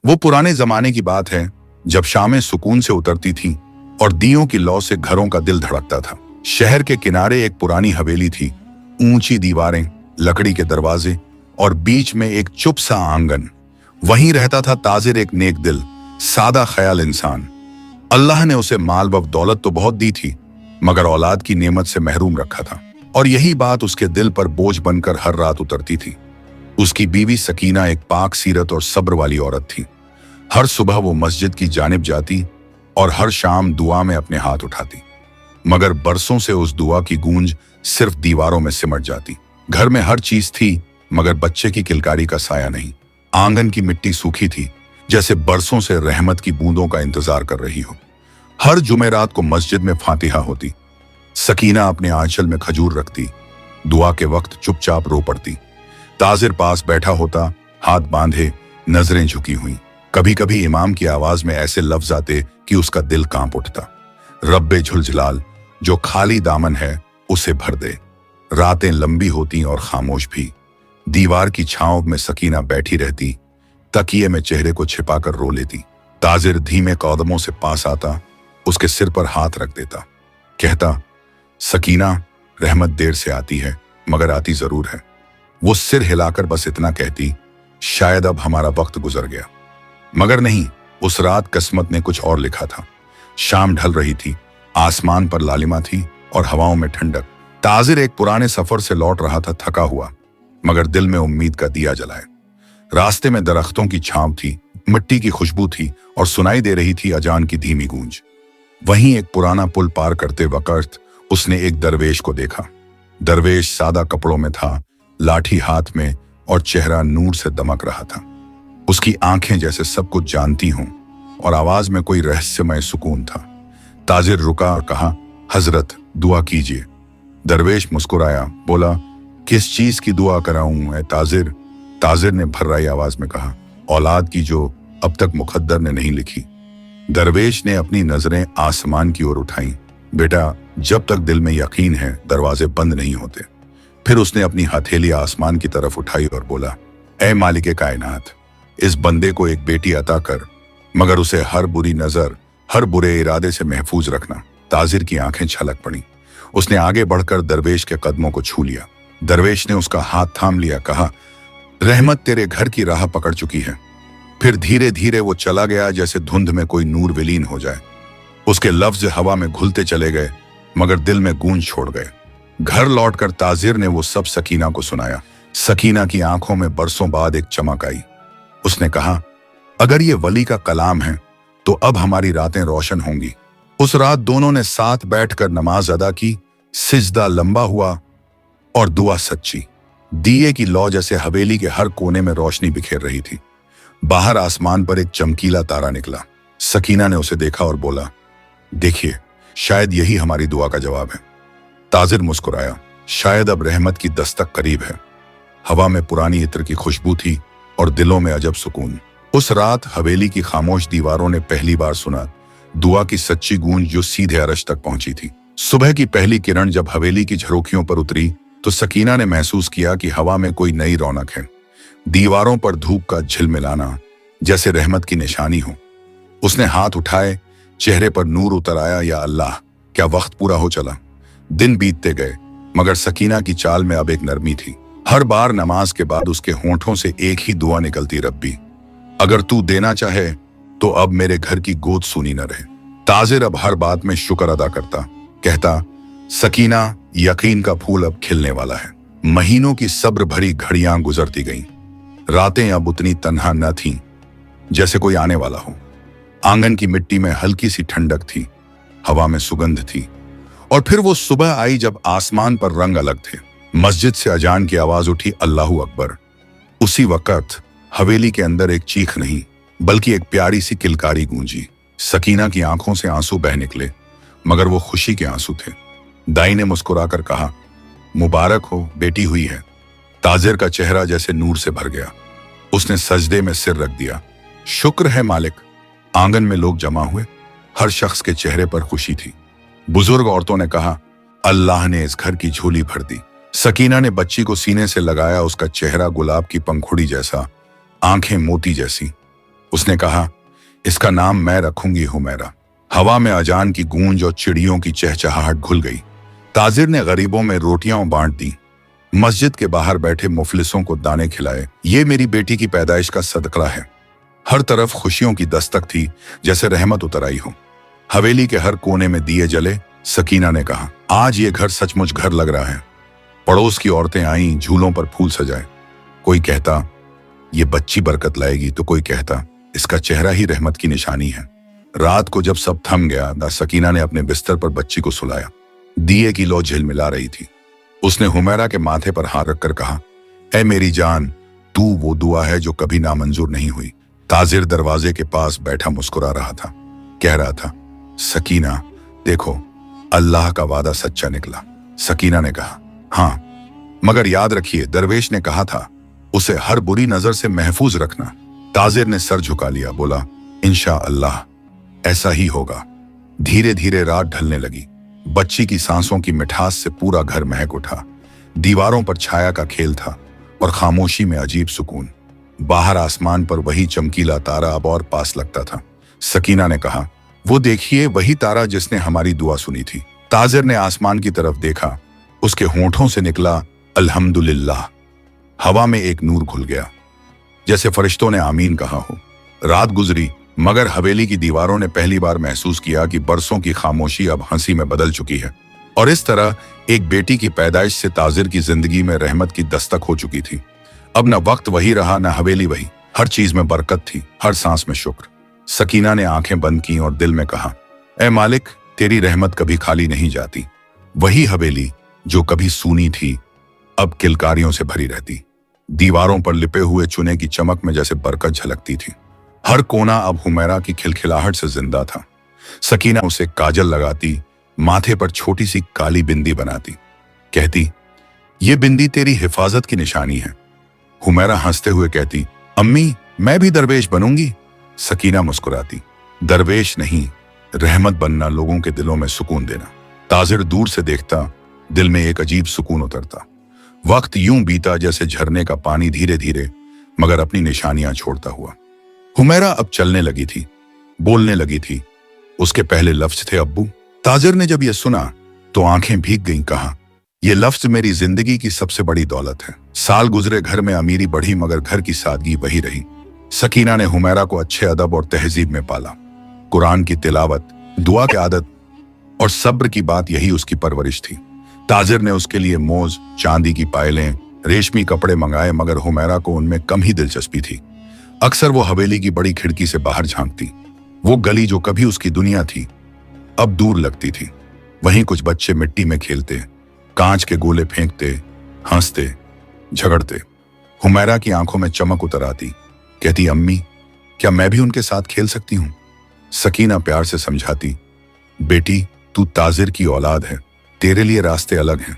वो पुराने जमाने की बात है जब शामें सुकून से उतरती थीं और दियों की लौ से घरों का दिल धड़कता था। शहर के किनारे एक पुरानी हवेली थी, ऊंची दीवारें, लकड़ी के दरवाजे और बीच में एक चुप सा आंगन। वहीं रहता था ताजिर, एक नेक दिल, सादा ख्याल इंसान। अल्लाह ने उसे माल व दौलत तो बहुत दी थी, मगर औलाद की नेमत से महरूम रखा था, और यही बात उसके दिल पर बोझ बनकर हर रात उतरती थी। उसकी बीवी सकीना एक पाक सीरत और सब्र वाली औरत थी। हर सुबह वो मस्जिद की जानिब जाती और हर शाम दुआ में अपने हाथ उठाती, मगर बरसों से उस दुआ की गूंज सिर्फ दीवारों में सिमट जाती। घर में हर चीज थी, मगर बच्चे की किलकारी का साया नहीं। आंगन की मिट्टी सूखी थी, जैसे बरसों से रहमत की बूंदों का इंतजार कर रही हो। हर जुमेरात को मस्जिद में फातिहा होती। सकीना अपने आंचल में खजूर रखती, दुआ के वक्त चुपचाप रो पड़ती। ताजिर पास बैठा होता, हाथ बांधे, नजरें झुकी हुई। कभी कभी इमाम की आवाज में ऐसे लफ्ज आते कि उसका दिल कांप उठता, रब्बे झुलझलाल, जो खाली दामन है उसे भर दे। रातें लंबी होती और खामोश भी। दीवार की छांव में सकीना बैठी रहती, तकिए में चेहरे को छिपाकर रो लेती। ताजिर धीमे कदमों से पास आता, उसके सिर पर हाथ रख देता, कहता, सकीना, रहमत देर से आती है मगर आती जरूर है। वो सिर हिलाकर बस इतना कहती, शायद अब हमारा वक्त गुजर गया। मगर नहीं, उस रात किस्मत ने कुछ और लिखा था। शाम ढल रही थी, आसमान पर लालिमा थी और हवाओं में ठंडक। ताजिर एक पुराने सफर से लौट रहा था, थका हुआ, मगर दिल में उम्मीद का दिया जलाए। रास्ते में दरख्तों की छांव थी, मिट्टी की खुशबू थी और सुनाई दे रही थी अजान की धीमी गूंज। वहीं एक पुराना पुल पार करते वक्त उसने एक दरवेश को देखा। दरवेश सादा कपड़ों में था, लाठी हाथ में, और चेहरा नूर से दमक रहा था। उसकी आंखें जैसे सब कुछ जानती हों और आवाज में कोई रहस्यमय सुकून था। ताजिर रुका और कहा, हजरत, दुआ कीजिए। दरवेश मुस्कुराया, बोला, किस चीज की दुआ कराऊं ऐ ताजिर? ताजिर ने भर्राई आवाज में कहा, औलाद की जो अब तक मुकद्दर ने नहीं लिखी। दरवेश ने अपनी नजरें आसमान की ओर उठाई। बेटा, जब तक दिल में यकीन है दरवाजे बंद नहीं होते। फिर उसने अपनी हथेली आसमान की तरफ उठाई और बोला, ऐ मालिके कायनात, इस बंदे को एक बेटी अता कर, मगर उसे हर बुरी नजर, हर बुरे इरादे से महफूज रखना। ताजिर की आंखें छलक पड़ी। उसने आगे बढ़कर दरवेश के कदमों को छू लिया। दरवेश ने उसका हाथ थाम लिया, कहा, रहमत तेरे घर की राह पकड़ चुकी है। फिर धीरे धीरे वो चला गया, जैसे धुंध में कोई नूर विलीन हो जाए। उसके लफ्ज हवा में घुलते चले गए, मगर दिल में गूंज छोड़ गए। घर लौटकर ताजिर ने वो सब सकीना को सुनाया। सकीना की आंखों में बरसों बाद एक चमक आई। उसने कहा, अगर ये वली का कलाम है तो अब हमारी रातें रोशन होंगी। उस रात दोनों ने साथ बैठकर नमाज अदा की। सिजदा लंबा हुआ और दुआ सच्ची। दिए की लौ जैसे हवेली के हर कोने में रोशनी बिखेर रही थी। बाहर आसमान पर एक चमकीला तारा निकला। सकीना ने उसे देखा और बोला, देखिए, शायद यही हमारी दुआ का जवाब है। ताजिर मुस्कुराया, शायद अब रहमत की दस्तक करीब है। हवा में पुरानी इत्र की खुशबू थी और दिलों में अजब सुकून। उस रात हवेली की खामोश दीवारों ने पहली बार सुना दुआ की सच्ची गूंज, जो सीधे अरश तक पहुंची थी। सुबह की पहली किरण जब हवेली की झरोखियों पर उतरी तो सकीना ने महसूस किया कि हवा में कोई नई रौनक है। दीवारों पर धूप का झिलमिलाना जैसे रहमत की निशानी हो। उसने हाथ उठाए, चेहरे पर नूर उतर आया। या अल्लाह, क्या वक्त पूरा हो चला। दिन बीतते गए, मगर सकीना की चाल में अब एक नरमी थी। हर बार नमाज के बाद उसके होंठों से एक ही दुआ निकलती, रब्बी, अगर तू देना चाहे तो अब मेरे घर की गोद सूनी न रहे। ताजिर अब हर बात में शुक्र अदा करता, कहता, सकीना, यकीन का फूल अब खिलने वाला है। महीनों की सब्र भरी घड़ियां गुजरती गईं। रातें अब उतनी तन्हा न थीं जैसे कोई आने वाला हो। आंगन की मिट्टी में हल्की सी ठंडक थी, हवा में सुगंध थी। और फिर वो सुबह आई जब आसमान पर रंग अलग थे। मस्जिद से अजान की आवाज उठी, अल्लाहू अकबर। उसी वक्त हवेली के अंदर एक चीख नहीं, बल्कि एक प्यारी सी किलकारी गूंजी। सकीना की आंखों से आंसू बह निकले, मगर वो खुशी के आंसू थे। दाई ने मुस्कुराकर कहा, मुबारक हो, बेटी हुई है। ताजिर का चेहरा जैसे नूर से भर गया। उसने सजदे में सिर रख दिया, शुक्र है मालिक। आंगन में लोग जमा हुए, हर शख्स के चेहरे पर खुशी थी। बुजुर्ग औरतों ने कहा, अल्लाह ने इस घर की झोली भर दी। सकीना ने बच्ची को सीने से लगाया, उसका चेहरा गुलाब की पंखुड़ी जैसा, आंखें मोती जैसी। उसने कहा, इसका नाम मैं रखूंगी हुमैरा। हवा में अजान की गूंज और चिड़ियों की चहचहाहट घुल गई। ताजिर ने गरीबों में रोटियां बांट दी, मस्जिद के बाहर बैठे मुफलिसों को दाने खिलाए। ये मेरी बेटी की पैदाइश का सदका है। हर तरफ खुशियों की दस्तक थी, जैसे रहमत उतर आई हो। हवेली के हर कोने में दिए जले। सकीना ने कहा, आज ये घर सचमुच घर लग रहा है। पड़ोस की औरतें आईं, झूलों पर फूल सजाए। कोई कहता ये बच्ची बरकत लाएगी, तो कोई कहता इसका चेहरा ही रहमत की निशानी है। रात को जब सब थम गया, सकीना ने अपने बिस्तर पर बच्ची को सुलाया। दिए की लौ झिलमिला रही थी। उसने हुमैरा के माथे पर हाथ रखकर कहा, ऐ मेरी जान, तू वो दुआ है जो कभी नामंजूर नहीं हुई। ताजिर दरवाजे के पास बैठा मुस्कुरा रहा था, कह रहा था, सकीना देखो, अल्लाह का वादा सच्चा निकला। सकीना ने कहा, हाँ, मगर याद रखिए, दरवेश ने कहा था उसे हर बुरी नजर से महफूज रखना। ताजिर ने सर झुका लिया, बोला, इंशाअल्लाह ऐसा ही होगा। धीरे धीरे रात ढलने लगी। बच्ची की सांसों की मिठास से पूरा घर महक उठा। दीवारों पर छाया का खेल था और खामोशी में अजीब सुकून। बाहर आसमान पर वही चमकीला तारा अब और पास लगता था। सकीना ने कहा, वो देखिए, वही तारा जिसने हमारी दुआ सुनी थी। ताजिर ने आसमान की तरफ देखा। उसके होंठों से निकला अल्हम्दुलिल्लाह। हवा में एक नूर घुल गया, जैसे फरिश्तों ने आमीन कहा हो। रात गुजरी, मगर हवेली की दीवारों ने पहली बार महसूस किया कि बरसों की खामोशी अब हंसी में बदल चुकी है। और इस तरह एक बेटी की पैदाइश से ताजिर की जिंदगी में रहमत की दस्तक हो चुकी थी। अब न वक्त वही रहा, न हवेली वही। हर चीज में बरकत थी, हर सांस में शुक्र। सकीना ने आंखें बंद की और दिल में कहा, ऐ मालिक, तेरी रहमत कभी खाली नहीं जाती। वही हवेली जो कभी सूनी थी, अब किलकारियों से भरी रहती। दीवारों पर लिपे हुए चुने की चमक में जैसे बरकत झलकती थी। हर कोना अब हुमैरा की खिलखिलाहट से जिंदा था। सकीना उसे काजल लगाती, माथे पर छोटी सी काली बिंदी बनाती, कहती, ये बिंदी तेरी हिफाजत की निशानी है। हुमैरा हंसते हुए कहती, अम्मी, मैं भी दरवेश बनूंगी। सकीना मुस्कुराती, दरवेश नहीं, रहमत बनना, लोगों के दिलों में सुकून देना। ताजिर दूर से देखता, दिल में एक अजीब सुकून उतरता। वक्त यूं बीता जैसे झरने का पानी, धीरे धीरे मगर अपनी निशानियां छोड़ता हुआ। हुमैरा अब चलने लगी थी, बोलने लगी थी। उसके पहले लफ्ज थे अब्बू। ताजिर ने जब यह सुना तो आंखें भीग गईं। कहा, यह लफ्ज मेरी जिंदगी की सबसे बड़ी दौलत है। साल गुजरे, घर में अमीरी बढ़ी, मगर घर की सादगी वही रही। सकीना ने हुमैरा को अच्छे अदब और तहजीब में पाला। कुरान की तिलावत, दुआ की आदत और सब्र की बात, यही उसकी परवरिश थी। ताजिर ने उसके लिए मोज, चांदी की पायलें, रेशमी कपड़े मंगाए, मगर हुमैरा को उनमें कम ही दिलचस्पी थी। अक्सर वो हवेली की बड़ी खिड़की से बाहर झांकती। वो गली जो कभी उसकी दुनिया थी, अब दूर लगती थी। वहीं कुछ बच्चे मिट्टी में खेलते, कांच के गोले फेंकते, हंसते, झगड़ते। हुमैरा की आंखों में चमक उतर आती, कहती, अम्मी, क्या मैं भी उनके साथ खेल सकती हूँ? सकीना प्यार से समझाती, बेटी, तू ताजिर की औलाद है, तेरे लिए रास्ते अलग हैं।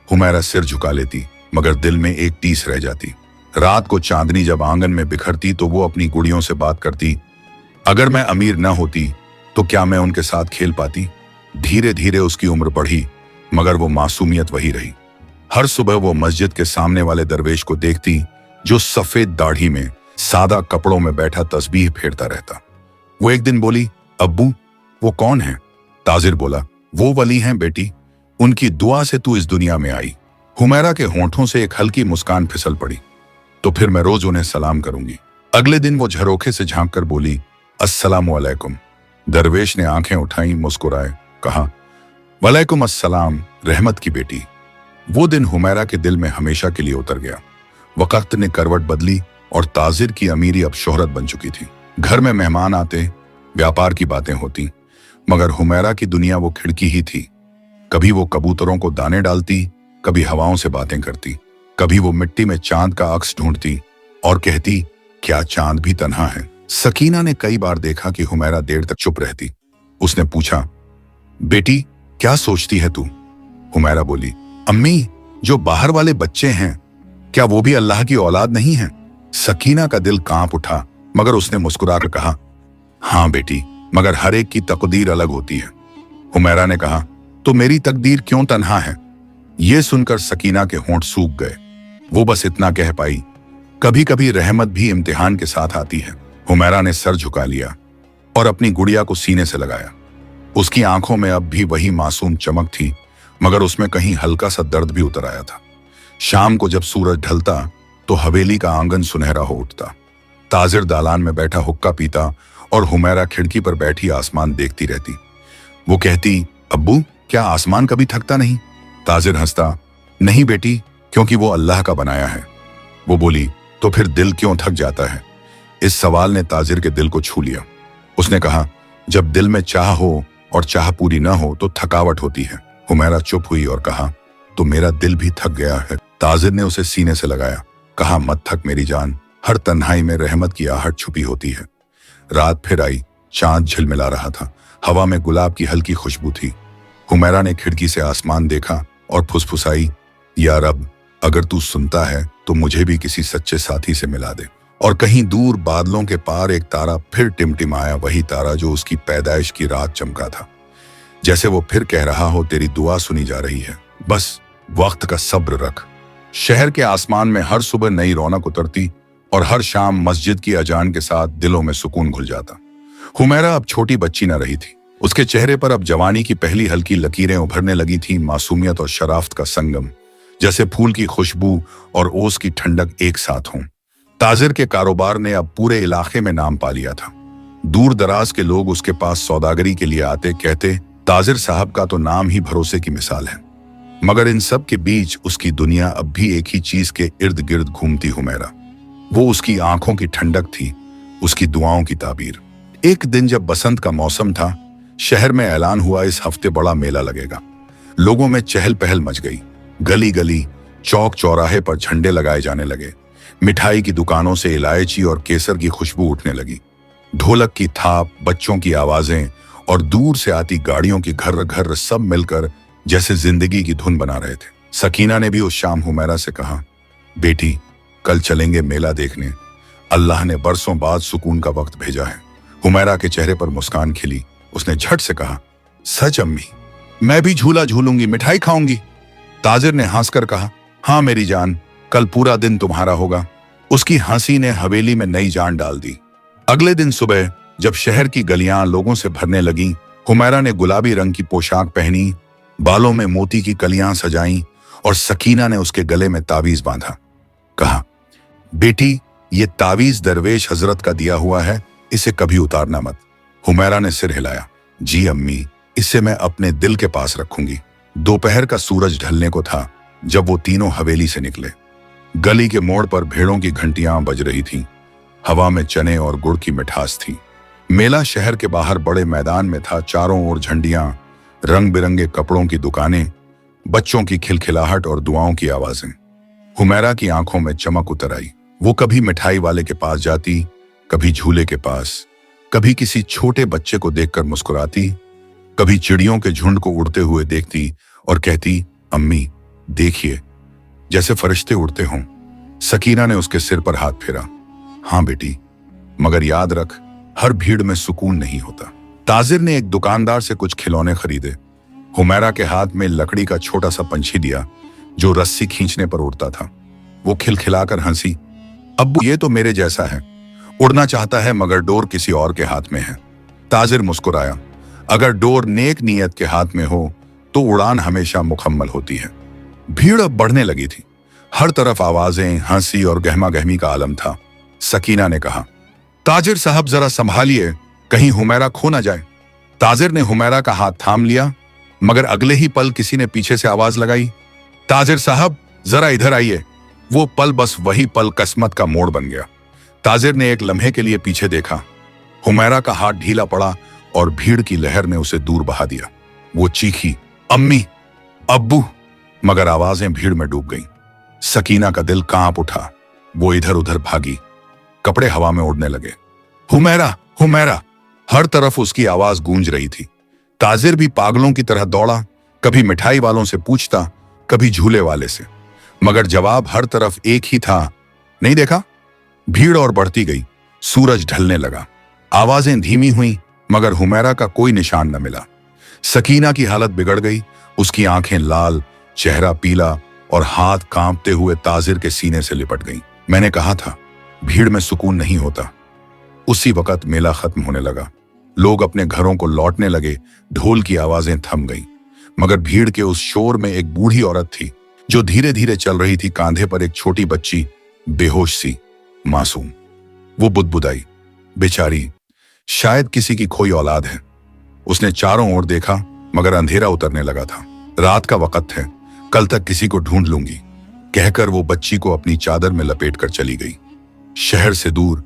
हुमैरा सिर झुका लेती, मगर दिल में एक टीस रह जाती। रात को चांदनी जब आंगन में बिखरती तो वो अपनी गुड़ियों से बात करती, अगर मैं अमीर न होती तो क्या मैं उनके साथ खेल पाती? धीरे धीरे उसकी उम्र बढ़ी, मगर वो मासूमियत वही रही। हर सुबह वो मस्जिद के सामने वाले दरवेश को देखती, जो सफेद दाढ़ी में, सादा कपड़ों में बैठा तस्बीह फेरता रहता। वो एक दिन बोली, अब्बू, वो कौन है? ताजिर बोला, वो वली हैं बेटी, उनकी दुआ से तू इस दुनिया में आई। हुमैरा के होंठों से एक हल्की मुस्कान फिसल पड़ी, तो फिर मैं रोज उन्हें सलाम करूंगी। अगले दिन वो झरोखे से झांक कर बोली, अस्सलामु अलैकुम। दरवेश ने आंखें उठाई, मुस्कुराए, कहा, वलैकुम अस्सलाम, रहमत की बेटी। वो दिन हुमैरा के दिल में हमेशा के लिए उतर गया। वक्त ने करवट बदली और ताजिर की अमीरी अब शोहरत बन चुकी थी। घर में मेहमान आते, व्यापार की बातें होती, मगर हुमैरा की दुनिया वो खिड़की ही थी। कभी वो कबूतरों को दाने डालती, कभी हवाओं से बातें करती, कभी वो मिट्टी में चांद का अक्स ढूंढती और कहती, क्या चांद भी तन्हा है? सकीना ने कई बार देखा कि हुमैरा देर तक चुप रहती। उसने पूछा, बेटी, क्या सोचती है तू? हुमैरा बोली, अम्मी, जो बाहर वाले बच्चे हैं, क्या वो भी अल्लाह की औलाद नहीं है? सकीना का दिल कांप उठा, मगर उसने मुस्कुराकर कहा, हाँ बेटी, मगर हर एक की तकदीर अलग होती है। हुमैरा ने कहा, तो मेरी तकदीर क्यों तन्हा है? ये सुनकर सकीना के होंठ सूख गए। वो बस इतना कह पाई, कभी कभी रहमत भी इम्तिहान के साथ आती है। हुमैरा ने सर झुका लिया और अपनी गुड़िया को सीने से लगाया। उसकी आंखों में अब भी वही मासूम चमक थी, मगर उसमें कहीं हल्का सा दर्द भी उतर आया था। शाम को जब सूरज ढलता तो हवेली का आंगन सुनहरा हो उठता। ताजिर दालान में बैठा हुक्का पीता और हुमैरा खिड़की पर बैठी आसमान देखती रहती। वो कहती, अब्बू, क्या आसमान कभी थकता नहीं? ताजिर हंसता, नहीं बेटी, क्योंकि वो अल्लाह का बनाया है। वो बोली, तो फिर दिल क्यों थक जाता है? इस सवाल ने ताजिर के दिल को छू लिया। उसने कहा, जब दिल में चाह हो और चाह पूरी न हो तो थकावट होती है। हुमैरा चुप हुई और कहा, तो मेरा दिल भी थक गया है। ताजिर ने उसे सीने से लगाया, कहा, मत थक मेरी जान, हर तन्हाई में रहमत की आहट छुपी होती है। रात फिर आई, चांद झिलमिला रहा था, हवा में गुलाब की हल्की खुशबू थी। हुमैरा ने खिड़की से आसमान देखा और फुसफुसाई, या रब, अगर तू सुनता है तो मुझे भी किसी सच्चे साथी से मिला दे। और कहीं दूर बादलों के पार एक तारा फिर टिमटिमाया, वही तारा जो उसकी पैदाइश की रात चमका था। जैसे वो फिर कह रहा हो, तेरी दुआ सुनी जा रही है, बस वक्त का सब्र रख। शहर के आसमान में हर सुबह नई रौनक उतरती और हर शाम मस्जिद की अजान के साथ दिलों में सुकून घुल जाता। हुमैरा अब छोटी बच्ची न रही थी। उसके चेहरे पर अब जवानी की पहली हल्की लकीरें उभरने लगी थीं, मासूमियत और शराफत का संगम, जैसे फूल की खुशबू और ओस की ठंडक एक साथ हों। ताजिर के कारोबार ने अब पूरे इलाके में नाम पा लिया था। दूर दराज के लोग उसके पास सौदागरी के लिए आते, कहते, ताजिर साहब का तो नाम ही भरोसे की मिसाल है। मगर इन सब के बीच उसकी दुनिया अब भी एक ही चीज के इर्द गिर्द घूमती। हुमैरा, वो उसकी आंखों की ठंडक थी, उसकी दुआओं की ताबीर। एक दिन जब बसंत का मौसम था, शहर में ऐलान हुआ, इस हफ्ते बड़ा मेला लगेगा। लोगों में चहल पहल मच गई। गली गली, चौक चौराहे पर झंडे लगाए जाने लगे। मिठाई की दुकानों से इलायची और केसर की खुशबू उठने लगी। ढोलक की थाप, बच्चों की आवाजें और दूर से आती गाड़ियों की घर घर सब मिलकर जैसे जिंदगी की धुन बना रहे थे। सकीना ने भी उस शाम हुमैरा से कहा, बेटी, कल चलेंगे मेला देखने। अल्लाह ने बरसों बाद सुकून का वक्त भेजा है। हुमैरा के चेहरे पर मुस्कान खिली। उसने झट से कहा, सच अम्मी, मैं भी झूला झूलूंगी, मिठाई खाऊंगी। ताजिर ने हंसकर कहा, हाँ मेरी जान, कल पूरा दिन तुम्हारा होगा। उसकी हंसी ने हवेली में नई जान डाल दी। अगले दिन सुबह जब शहर की गलियां लोगों से भरने लगीं, हुमैरा ने गुलाबी रंग की पोशाक पहनी, बालों में मोती की कलियां सजाईं और सकीना ने उसके गले में तावीज बांधा। कहा, बेटी, ये तावीज दरवेश हजरत का दिया हुआ है, इसे कभी उतारना मत। हुमैरा ने सिर हिलाया, जी अम्मी, इसे मैं अपने दिल के पास रखूंगी। दोपहर का सूरज ढलने को था जब वो तीनों हवेली से निकले। गली के मोड़ पर भेड़ों की घंटियां बज रही थीं। हवा में चने और गुड़ की मिठास थी। मेला शहर के बाहर बड़े मैदान में था। चारों ओर झंडियां, रंग बिरंगे कपड़ों की दुकानें, बच्चों की खिलखिलाहट और दुआओं की आवाजें। हुमैरा की आंखों में चमक उतर आई। वो कभी मिठाई वाले के पास जाती, कभी झूले के पास, कभी किसी छोटे बच्चे को देखकर मुस्कुराती, कभी चिड़ियों के झुंड को उड़ते हुए देखती और कहती, अम्मी देखिए, जैसे फरिश्ते उड़ते हों। सकीना ने उसके सिर पर हाथ फेरा, हाँ बेटी, मगर याद रख, हर भीड़ में सुकून नहीं होता। ताजिर ने एक दुकानदार से कुछ खिलौने खरीदे। हुमैरा के हाथ में लकड़ी का छोटा सा पंछी दिया जो रस्सी खींचने पर उड़ता था। वो खिलखिलाकर हंसी, अब्बू, ये तो मेरे जैसा है, उड़ना चाहता है मगर डोर किसी और के हाथ में है। ताजिर मुस्कुराया, अगर डोर नेक नियत के हाथ में हो तो उड़ान हमेशा मुकम्मल होती है। भीड़ अब बढ़ने लगी थी। हर तरफ आवाजें, हंसी और गहमा गहमी का आलम था। सकीना ने कहा, ताजिर साहब जरा संभालिए, कहीं हुमैरा खो ना जाए। ताजिर ने हुमैरा का हाथ थाम लिया, मगर अगले ही पल किसी ने पीछे से आवाज लगाई, ताजिर साहब जरा इधर आइए। वो पल, बस वही पल किस्मत का मोड़ बन गया। ताजिर ने एक लम्हे के लिए पीछे देखा। हुमैरा का हाथ ढीला पड़ा और भीड़ की लहर ने उसे दूर बहा दिया। वो चीखी, अम्मी, अब्बू, मगर आवाजें भीड़ में डूब गईं। सकीना का दिल कांप उठा। वो इधर उधर भागी, कपड़े हवा में उड़ने लगे। हुमैरा, हुमैरा, हर तरफ उसकी आवाज गूंज रही थी। ताजिर भी पागलों की तरह दौड़ा, कभी मिठाई वालों से पूछता, कभी झूले वाले से, मगर जवाब हर तरफ एक ही था, नहीं देखा। भीड़ और बढ़ती गई। सूरज ढलने लगा। आवाजें धीमी हुई, मगर हुमैरा का कोई निशान न मिला। सकीना की हालत बिगड़ गई। उसकी आंखें लाल, चेहरा पीला और हाथ कांपते हुए ताजिर के सीने से लिपट गईं। मैंने कहा था, भीड़ में सुकून नहीं होता। उसी वक्त मेला खत्म होने लगा। लोग अपने घरों को लौटने लगे। ढोल की आवाजें थम गईं, मगर भीड़ के उस शोर में एक बूढ़ी औरत थी जो धीरे धीरे चल रही थी। कांधे पर एक छोटी बच्ची, बेहोश सी, मासूम। वो बुदबुदाई, बेचारी, शायद किसी की खोई औलाद है। उसने चारों ओर देखा, मगर अंधेरा उतरने लगा था। रात का वक्त है, कल तक किसी को ढूंढ लूंगी, कहकर वो बच्ची को अपनी चादर में लपेट कर चली गई। शहर से दूर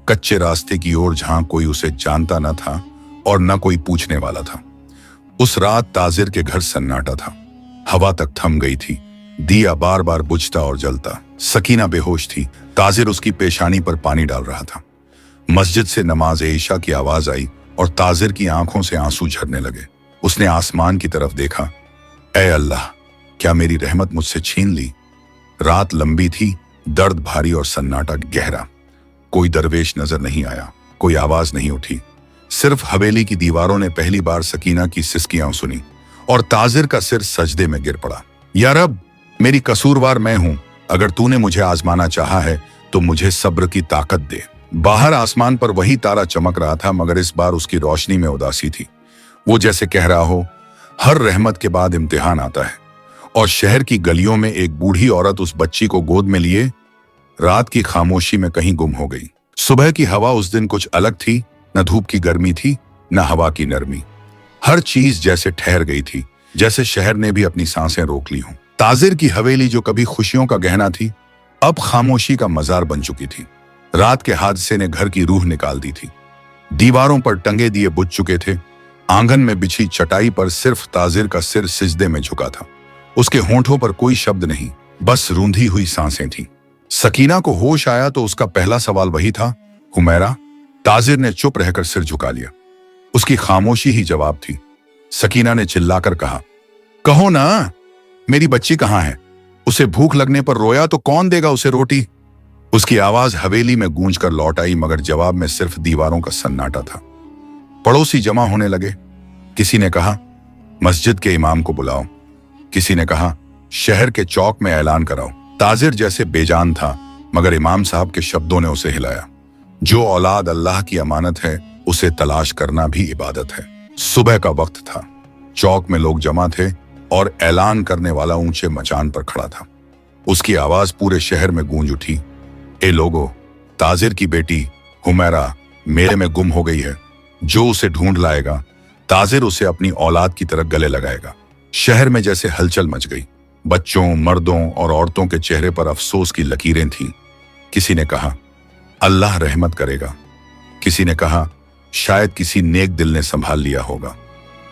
कच्चे रास्ते की ओर, जहां कोई उसे जानता न था और न कोई पूछने वाला था। उस रात ताजिर के घर सन्नाटा था। हवा तक थम गई थी। दिया बार बार बुझता और जलता। सकीना बेहोश थी। ताजिर उसकी पेशानी पर पानी डाल रहा था। मस्जिद से नमाज ईशा की आवाज आई और ताजिर की आंखों से आंसू झरने लगे। उसने आसमान की तरफ देखा। ऐ अल्लाह, क्या मेरी रहमत मुझसे छीन ली? रात लंबी थी, दर्द भारी और सन्नाटा गहरा। कोई दरवेश नजर नहीं आया, कोई आवाज नहीं उठी। सिर्फ हवेली की दीवारों ने पहली बार सकीना की सिसकियां सुनी और ताजिर का सिर सजदे में गिर पड़ा। या रब, मेरी कसूरवार मैं हूं। अगर तूने मुझे आजमाना चाहा है तो मुझे सब्र की ताकत दे। बाहर आसमान पर वही तारा चमक रहा था, मगर इस बार उसकी रोशनी में उदासी थी। वो जैसे कह रहा हो, हर रहमत के बाद इम्तिहान आता है। और शहर की गलियों में एक बूढ़ी औरत उस बच्ची को गोद में लिए रात की खामोशी में कहीं गुम हो गई। सुबह की हवा उस दिन कुछ अलग थी। न धूप की गर्मी थी, न हवा की नरमी। हर चीज जैसे ठहर गई थी, जैसे शहर ने भी अपनी सांसें रोक ली हों। ताजिर की हवेली, जो कभी खुशियों का गहना थी, अब खामोशी का मजार बन चुकी थी। रात के हादसे ने घर की रूह निकाल दी थी। दीवारों पर टंगे दिए बुझ चुके थे। आंगन में बिछी चटाई पर सिर्फ ताजिर का सिर सिजदे में झुका था। उसके होंठों पर कोई शब्द नहीं, बस रूंधी हुई सांसें थीं। सकीना को होश आया तो उसका पहला सवाल वही था, हुमैरा? ताजिर ने चुप रहकर सिर झुका लिया। उसकी खामोशी ही जवाब थी। सकीना ने चिल्लाकर कहा, कहो ना, मेरी बच्ची कहाँ है? उसे भूख लगने पर रोया तो कौन देगा उसे रोटी? उसकी आवाज हवेली में गूंज कर लौट आई, मगर जवाब में सिर्फ दीवारों का सन्नाटा था। पड़ोसी जमा होने लगे। किसी ने कहा, मस्जिद के इमाम को बुलाओ। किसी ने कहा, शहर के चौक में ऐलान कराओ। ताजिर जैसे बेजान था, मगर इमाम साहब के शब्दों ने उसे हिलाया। जो औलाद अल्लाह की अमानत है, उसे तलाश करना भी इबादत है। सुबह का वक्त था। चौक में लोग जमा थे और ऐलान करने वाला ऊंचे मचान पर खड़ा था। उसकी आवाज पूरे शहर में गूंज उठी। ए लोगो, ताजिर की बेटी हुमैरा मेले में गुम हो गई है। जो उसे ढूंढ लाएगा, ताजिर उसे अपनी औलाद की तरह गले लगाएगा। शहर में जैसे हलचल मच गई। बच्चों, मर्दों और औरतों के चेहरे पर अफसोस की लकीरें थीं। किसी ने कहा, अल्लाह रहमत करेगा। किसी ने कहा, शायद किसी नेक दिल ने संभाल लिया होगा।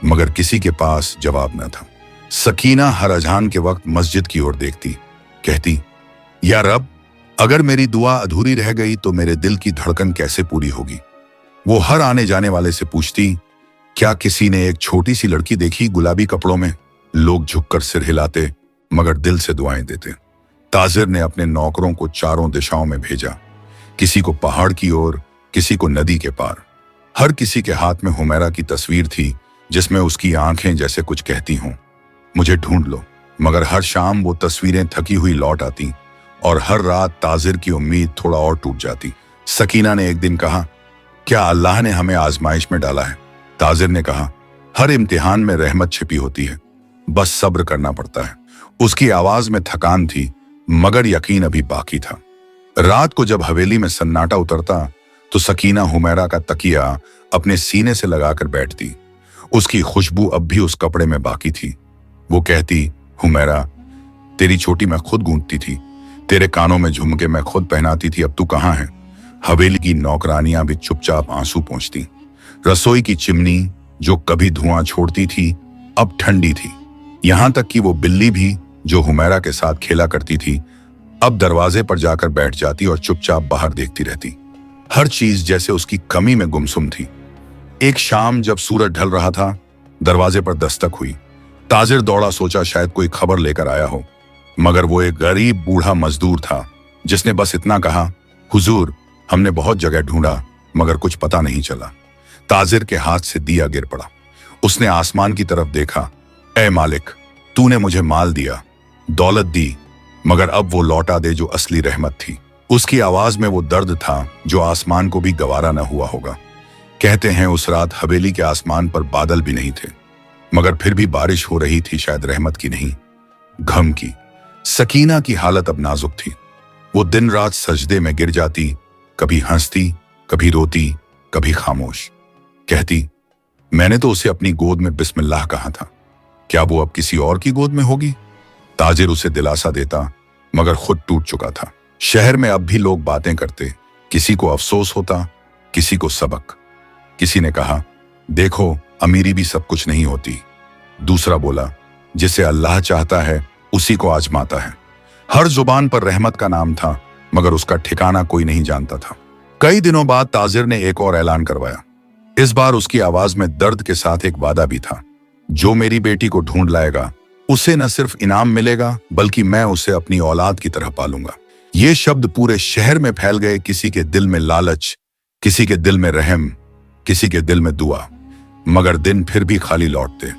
मगर किसी के पास जवाब न था। सकीना हर अजान के वक्त मस्जिद की ओर देखती, कहती, या रब, अगर मेरी दुआ अधूरी रह गई तो मेरे दिल की धड़कन कैसे पूरी होगी? वो हर आने जाने वाले से पूछती, क्या किसी ने एक छोटी सी लड़की देखी गुलाबी कपड़ों में? लोग झुककर सिर हिलाते, मगर दिल से दुआएं देते। ताजिर ने अपने नौकरों को चारों दिशाओं में भेजा। किसी को पहाड़ की ओर, किसी को नदी के पार। हर किसी के हाथ में हुमैरा की तस्वीर थी, जिसमें उसकी आंखें जैसे कुछ कहती हों, मुझे ढूंढ लो। मगर हर शाम वो तस्वीरें थकी हुई लौट आती और हर रात ताजिर की उम्मीद थोड़ा और टूट जाती। सकीना ने एक दिन कहा, क्या अल्लाह ने हमें आजमाइश में डाला है? ताजिर ने कहा, हर इम्तिहान में रहमत छिपी होती है, बस सब्र करना पड़ता है। उसकी आवाज में थकान थी, मगर यकीन अभी बाकी था। रात को जब हवेली में सन्नाटा उतरता तो सकीना हुमैरा का तकिया अपने सीने से लगाकर बैठती। उसकी खुशबू अब भी उस कपड़े में बाकी थी। वो कहती, हुमैरा, तेरी चोटी मैं खुद गूंथती थी, तेरे कानों में झुमके मैं खुद पहनाती थी, अब तू कहाँ है? हवेली की नौकरानियां भी चुपचाप आंसू पोंछती। रसोई की चिमनी जो कभी धुआं छोड़ती थी, अब ठंडी थी। यहां तक कि वो बिल्ली भी जो हुमैरा के साथ खेला करती थी, अब दरवाजे पर जाकर बैठ जाती और चुपचाप बाहर देखती रहती। हर चीज जैसे उसकी कमी में गुमसुम थी। एक शाम जब सूरज ढल रहा था, दरवाजे पर दस्तक हुई। ताजिर दौड़ा, सोचा शायद कोई खबर लेकर आया हो, मगर वो एक गरीब बूढ़ा मजदूर था, जिसने बस इतना कहा, हुजूर, हमने बहुत जगह ढूंढा मगर कुछ पता नहीं चला। ताजिर के हाथ से दिया गिर पड़ा। उसने आसमान की तरफ देखा। ऐ मालिक, तूने मुझे माल दिया, दौलत दी, मगर अब वो लौटा दे जो असली रहमत थी। उसकी आवाज में वो दर्द था जो आसमान को भी गवारा न हुआ होगा। कहते हैं उस रात हवेली के आसमान पर बादल भी नहीं थे, मगर फिर भी बारिश हो रही थी, शायद रहमत की नहीं, गम की। सकीना की हालत अब नाजुक थी। वो दिन रात सजदे में गिर जाती, कभी हंसती, कभी रोती, कभी खामोश। कहती, मैंने तो उसे अपनी गोद में बिस्मिल्लाह कहा था, क्या वो अब किसी और की गोद में होगी? ताजिर उसे दिलासा देता, मगर खुद टूट चुका था। शहर में अब भी लोग बातें करते, किसी को अफसोस होता, किसी को सबक। किसी ने कहा, देखो अमीरी भी सब कुछ नहीं होती। दूसरा बोला, जिसे अल्लाह चाहता है उसी को आजमाता है। हर जुबान पर रहमत का नाम था, मगर उसका ठिकाना कोई नहीं जानता था। कई दिनों बाद ताजिर ने एक और ऐलान करवाया। इस बार उसकी आवाज में दर्द के साथ एक वादा भी था, जो मेरी बेटी को ढूंढ लाएगा उसे न सिर्फ इनाम मिलेगा, बल्कि मैं उसे अपनी औलाद की तरह पालूंगा। ये शब्द पूरे शहर में फैल गए। किसी के दिल में लालच, किसी के दिल में रहम, किसी के दिल में दुआ। मगर दिन फिर भी खाली लौटते।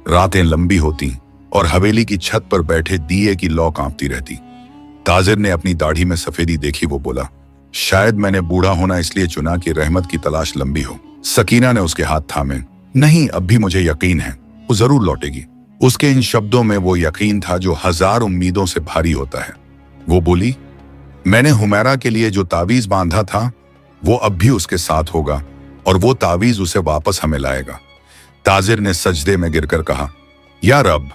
रातें लंबी होती और हवेली की छत पर बैठे दिए की लौ कांपती रहती। ताजिर ने अपनी दाढ़ी में सफेदी देखी। वो बोला, शायद मैंने बूढ़ा होना इसलिए चुना कि रहमत की तलाश लंबी हो। सकीना ने उसके हाथ थामे। नहीं, अब भी मुझे यकीन है, वो जरूर लौटेगी। उसके इन शब्दों में वो यकीन था जो 1000 उम्मीदों से भारी होता है। वो बोली, मैंने हुमैरा के लिए जो तावीज बांधा था वो अब भी उसके साथ होगा और वो तावीज उसे वापस हमें लाएगा। ताजिर ने सजदे में गिरकर कहा, या रब,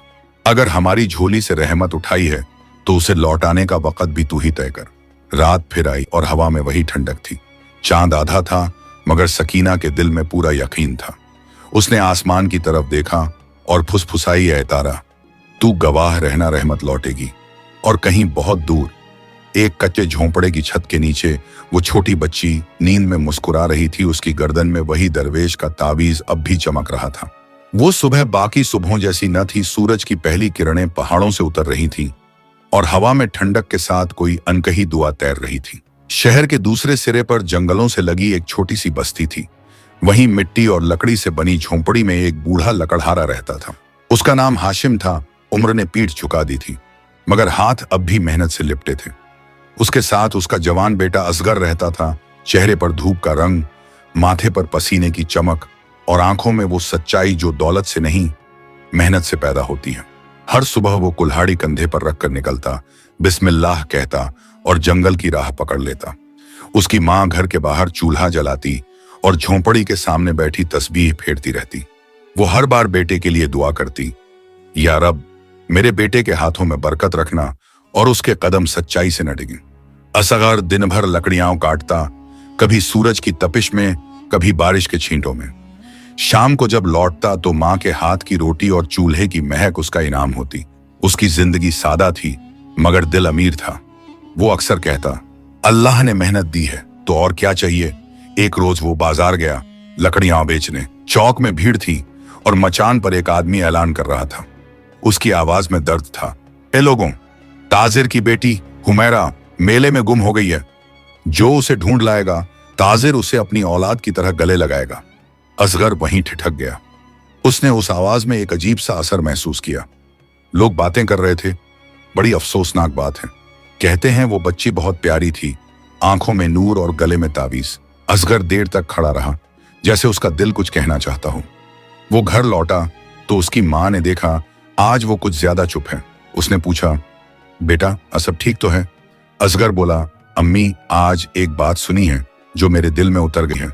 अगर हमारी झोली से रहमत उठाई है तो उसे लौटाने का वक्त भी तू ही तय कर। रात फिर आई और हवा में वही ठंडक थी। चांद आधा था, मगर सकीना के दिल में पूरा यकीन था। उसने आसमान की तरफ देखा और फुसफुसाई, ऐ तारा, तू गवाह रहना, रहमत लौटेगी। और कहीं बहुत दूर एक कच्चे झोंपड़े की छत के नीचे वो छोटी बच्ची नींद में मुस्कुरा रही थी। उसकी गर्दन में वही दरवेश का तावीज अब भी चमक रहा था। वो सुबह बाकी सुबहों जैसी न थी। सूरज की पहली किरणें पहाड़ों से उतर रही थीं और हवा में ठंडक के साथ कोई अनकही दुआ तैर रही थी। शहर के दूसरे सिरे पर जंगलों से लगी एक छोटी सी बस्ती थी। वहीं मिट्टी और लकड़ी से बनी झोंपड़ी में एक बूढ़ा लकड़हारा रहता था। उसका नाम हाशिम था। उम्र ने पीठ झुका दी थी, मगर हाथ अब भी मेहनत से लिपटे थे। उसके साथ उसका जवान बेटा असगर रहता था। चेहरे पर धूप का रंग, माथे पर पसीने की चमक और आंखों में वो सच्चाई जो दौलत से नहीं, मेहनत से पैदा होती है। हर सुबह वो कुल्हाड़ी कंधे पर रखकर निकलता, बिस्मिल्लाह कहता और जंगल की राह पकड़ लेता। उसकी माँ घर के बाहर चूल्हा जलाती और झोंपड़ी के सामने बैठी तस्बीह फेरती रहती। वो हर बार बेटे के लिए दुआ करती, या रब, मेरे बेटे के हाथों में बरकत रखना और उसके कदम सच्चाई से न डिगें। असगर दिन भर लकड़ियां काटता, कभी सूरज की तपिश में, कभी बारिश के छींटों में। शाम को जब लौटता तो माँ के हाथ की रोटी और चूल्हे की महक उसका इनाम होती। उसकी जिंदगी सादा थी, मगर दिल अमीर था। वो अक्सर कहता, अल्लाह ने मेहनत दी है तो और क्या चाहिए। एक रोज वो बाजार गया लकड़ियां बेचने। चौक में भीड़ थी और मचान पर एक आदमी ऐलान कर रहा था। उसकी आवाज में दर्द था, ए लोगों, ताजिर की बेटी हुमैरा मेले में गुम हो गई है। जो उसे ढूंढ लाएगा, ताजिर उसे अपनी औलाद की तरह गले लगाएगा। असगर वहीं ठिठक गया। उसने उस आवाज में एक अजीब सा असर महसूस किया। लोग बातें कर रहे थे। बड़ी अफसोसनाक बात है। कहते हैं वो बच्ची बहुत प्यारी थी, आंखों में नूर और गले में तावीज। असगर देर तक खड़ा रहा, जैसे उसका दिल कुछ कहना चाहता हो। वो घर लौटा तो उसकी माँ ने देखा आज वो कुछ ज्यादा चुप है। उसने पूछा, बेटा सब ठीक तो है? असगर बोला, अम्मी, आज एक बात सुनी है जो मेरे दिल में उतर गई है।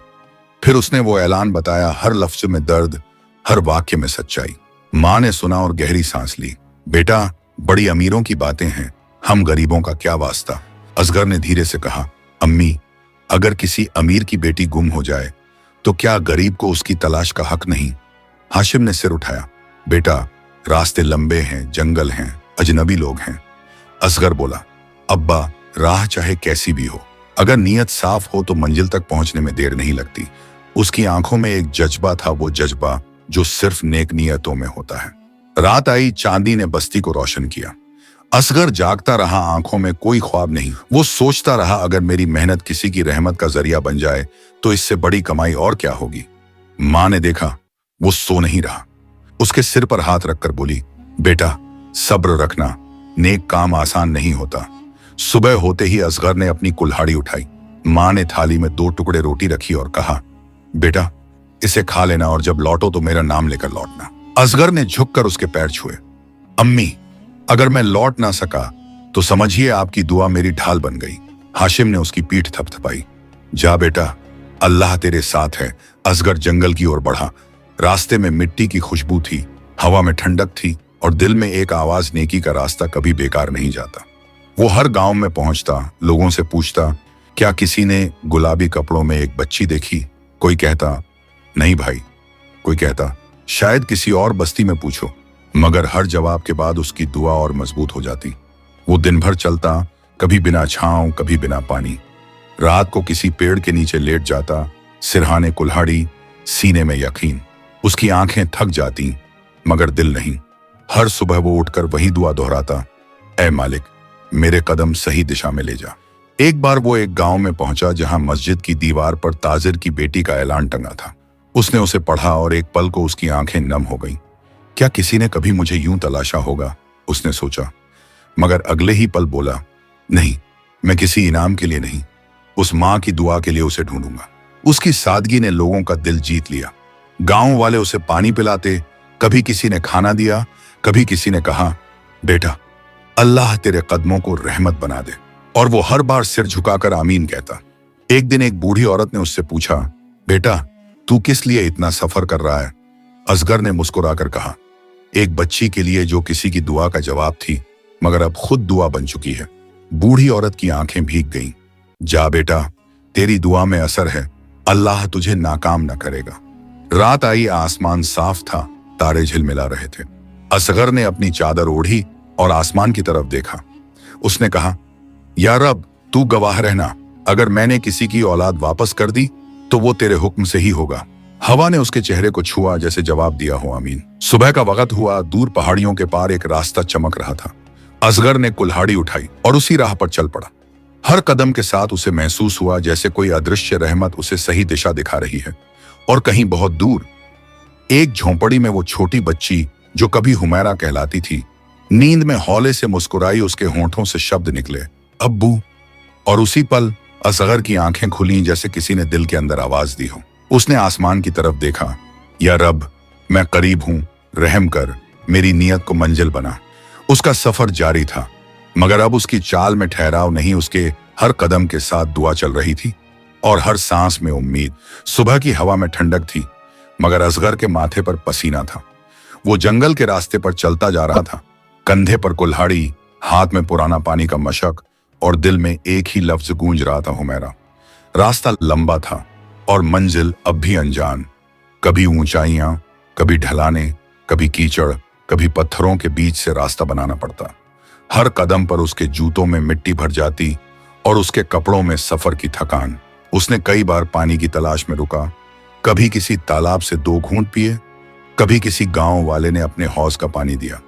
फिर उसने वो ऐलान बताया, हर लफ्ज में दर्द, हर वाक्य में सच्चाई। माँ ने सुना और गहरी सांस ली। बेटा, बड़ी अमीरों की बातें हैं, हम गरीबों का क्या वास्ता। असगर ने धीरे से कहा, अम्मी, अगर किसी अमीर की बेटी गुम हो जाए तो क्या गरीब को उसकी तलाश का हक नहीं? हाशिम ने सिर उठाया, बेटा, रास्ते लंबे हैं, जंगल हैं, अजनबी लोग हैं। असगर बोला, अब्बा, राह चाहे कैसी भी हो, अगर नीयत साफ हो तो मंजिल तक पहुंचने में देर नहीं लगती। उसकी आंखों में एक जज्बा था, वो जज्बा जो सिर्फ नेक नियतों में होता है। रात आई, चांदी ने बस्ती को रोशन किया। असगर जागता रहा, आंखों में कोई ख्वाब नहीं। वो सोचता रहा, अगर मेरी मेहनत किसी की रहमत का जरिया बन जाए तो इससे बड़ी कमाई और क्या होगी। माँ ने देखा वो सो नहीं रहा। उसके सिर पर हाथ रखकर बोली, बेटा, सब्र रखना, नेक काम आसान नहीं होता। सुबह होते ही असगर ने अपनी कुल्हाड़ी उठाई। माँ ने थाली में 2 टुकड़े रोटी रखी और कहा, बेटा इसे खा लेना और जब लौटो तो मेरा नाम लेकर लौटना। असगर ने झुककर उसके पैर छुए। अम्मी, अगर मैं लौट ना सका तो समझिए आपकी दुआ मेरी ढाल बन गई। हाशिम ने उसकी पीठ थपथपाई। जा बेटा, अल्लाह तेरे साथ है। असगर जंगल की ओर बढ़ा। रास्ते में मिट्टी की खुशबू थी, हवा में ठंडक थी और दिल में एक आवाज, नेकी का रास्ता कभी बेकार नहीं जाता। वो हर गांव में पहुंचता, लोगों से पूछता, क्या किसी ने गुलाबी कपड़ों में एक बच्ची देखी? कोई कहता, नहीं भाई। कोई कहता, शायद किसी और बस्ती में पूछो। मगर हर जवाब के बाद उसकी दुआ और मजबूत हो जाती। वो दिन भर चलता, कभी बिना छांव, कभी बिना पानी। रात को किसी पेड़ के नीचे लेट जाता, सिरहाने कुल्हाड़ी, सीने में यकीन। उसकी आंखें थक जाती मगर दिल नहीं। हर सुबह वो उठकर वही दुआ दोहराता, ऐ मालिक मेरे कदम सही दिशा में ले जा। एक बार वो एक गांव में पहुंचा जहां मस्जिद की दीवार पर ताजिर की बेटी का ऐलान टंगा था। उसने उसे पढ़ा और एक पल को उसकी आंखें नम हो गईं। क्या किसी ने कभी मुझे यूं तलाशा होगा? उसने सोचा, मगर अगले ही पल बोला, नहीं, मैं किसी इनाम के लिए नहीं, उस मां की दुआ के लिए उसे ढूंढूंगा। उसकी सादगी ने लोगों का दिल जीत लिया। गांव वाले उसे पानी पिलाते, कभी किसी ने खाना दिया, कभी किसी ने कहा, बेटा अल्लाह तेरे कदमों को रहमत बना दे, और वो हर बार सिर झुकाकर आमीन कहता। एक दिन एक बूढ़ी औरत ने उससे पूछा, बेटा तू किस लिए इतना सफर कर रहा है? असगर ने मुस्कुराकर कहा, एक बच्ची के लिए जो किसी की दुआ का जवाब थी, मगर अब खुद दुआ बन चुकी है। बूढ़ी औरत की आंखें भीग गईं। जा बेटा, तेरी दुआ में असर है, अल्लाह तुझे नाकाम न करेगा। रात आई, आसमान साफ था, तारे झिलमिला रहे थे। असगर ने अपनी चादर ओढ़ी और आसमान की तरफ देखा। उसने कहा, या रब तू गवाह रहना, अगर मैंने किसी की औलाद वापस कर दी तो वो तेरे हुक्म से ही होगा। हवा ने उसके चेहरे को छुआ जैसे जवाब दिया हो आमीन। सुबह का वक्त हुआ, दूर पहाड़ियों के पार एक रास्ता चमक रहा था। असगर ने कुल्हाड़ी उठाई और उसी राह पर चल पड़ा। हर कदम के साथ उसे महसूस हुआ जैसे कोई अदृश्य रहमत उसे सही दिशा दिखा रही है। और कहीं बहुत दूर एक झोंपड़ी में वो छोटी बच्ची जो कभी हुमैरा कहलाती थी, नींद में हौले से मुस्कुराई। उसके होंठों से शब्द निकले, अब्बू। और उसी पल असगर की आंखें खुली जैसे किसी ने दिल के अंदर आवाज दी हो। उसने आसमान की तरफ देखा, या रब मैं करीब हूं, रहम कर, मेरी नियत को मंजिल बना। उसका सफर जारी था, मगर अब उसकी चाल में ठहराव नहीं, उसके हर कदम के साथ दुआ चल रही थी और हर सांस में उम्मीद। सुबह की हवा में ठंडक थी, मगर असगर के माथे पर पसीना था। वो जंगल के रास्ते पर चलता जा रहा था, कंधे पर कुल्हाड़ी, हाथ में पुराना पानी का मशक और दिल में एक ही लफ्ज गूंज रहा था, हुमैरा। रास्ता लंबा था और मंजिल अब भी अनजान। कभी ऊंचाइयां, कभी ढलाने, कभी कीचड़, कभी पत्थरों के बीच से रास्ता बनाना पड़ता। हर कदम पर उसके जूतों में मिट्टी भर जाती और उसके कपड़ों में सफर की थकान। उसने कई बार पानी की तलाश में रुका, कभी किसी तालाब से 2 घूंट पिए, कभी किसी गांव वाले ने अपने हौज का पानी दिया।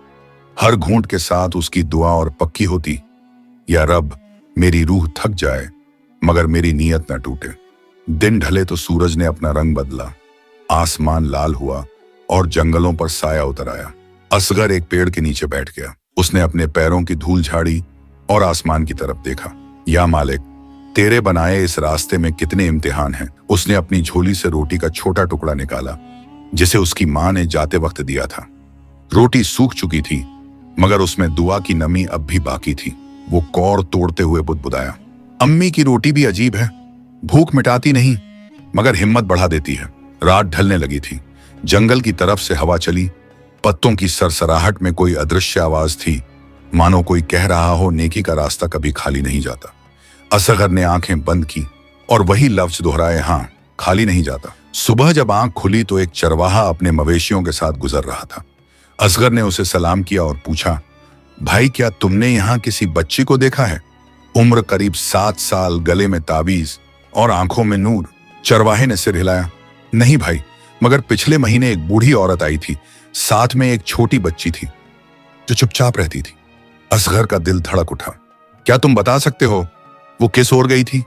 हर घूंट के साथ उसकी दुआ और पक्की होती, या रब मेरी रूह थक जाए मगर मेरी नीयत न टूटे। दिन ढले तो सूरज ने अपना रंग बदला, आसमान लाल हुआ और जंगलों पर साया उतर आया। असगर एक पेड़ के नीचे बैठ गया। उसने अपने पैरों की धूल झाड़ी और आसमान की तरफ देखा। या मालिक, तेरे बनाए इस रास्ते में कितने इम्तिहान हैं। उसने अपनी झोली से रोटी का छोटा टुकड़ा निकाला जिसे उसकी मां ने जाते वक्त दिया था। रोटी सूख चुकी थी, मगर उसमें दुआ की नमी अब भी बाकी थी। वो कौर तोड़ते हुए बुदबुदाया, अम्मी की रोटी भी अजीब है, भूख मिटाती नहीं मगर हिम्मत बढ़ा देती है। रात ढलने लगी थी। जंगल की तरफ से हवा चली। पत्तों की सरसराहट में कोई अदृश्य आवाज थी, मानो कोई कह रहा हो, नेकी का रास्ता कभी खाली नहीं जाता। असगर ने आंखें बंद की और वही लफ्ज दोहराए, हाँ खाली नहीं जाता। सुबह जब आंख खुली तो एक चरवाहा अपने मवेशियों के साथ गुजर रहा था। असगर ने उसे सलाम किया और पूछा, भाई क्या तुमने यहाँ किसी बच्ची को देखा है? उम्र करीब 7 साल, गले में ताबीज और आंखों में नूर। चरवाहे ने सिर हिलाया, नहीं भाई, मगर पिछले महीने एक बूढ़ी औरत आई थी, साथ में एक छोटी बच्ची थी जो चुपचाप रहती थी। असगर का दिल धड़क उठा। क्या तुम बता सकते हो वो किस ओर गई थी?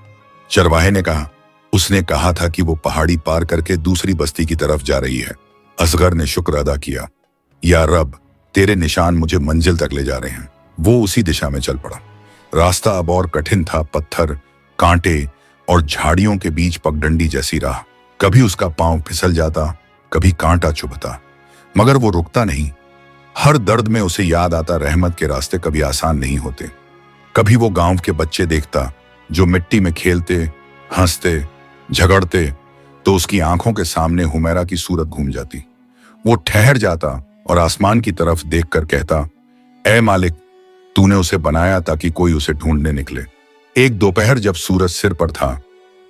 चरवाहे ने कहा, उसने कहा था कि वो पहाड़ी पार करके दूसरी बस्ती की तरफ जा रही है। असगर ने शुक्र अदा किया, या रब तेरे निशान मुझे मंजिल तक ले जा रहे हैं। वो उसी दिशा में चल पड़ा। रास्ता अब और कठिन था, पत्थर, कांटे और झाड़ियों के बीच पगडंडी जैसी राह। कभी उसका पांव फिसल जाता, कभी कांटा चुभता, मगर वो रुकता नहीं। हर दर्द में उसे याद आता, रहमत के रास्ते कभी आसान नहीं होते। कभी वो गांव के बच्चे देखता जो मिट्टी में खेलते, हंसते, झगड़ते, तो उसकी आंखों के सामने हुमैरा की सूरत घूम जाती। वो ठहर जाता और आसमान की तरफ देखकर कहता, ऐ मालिक, तूने उसे बनाया ताकि कोई उसे ढूंढने निकले। एक दोपहर जब सूरज सिर पर था,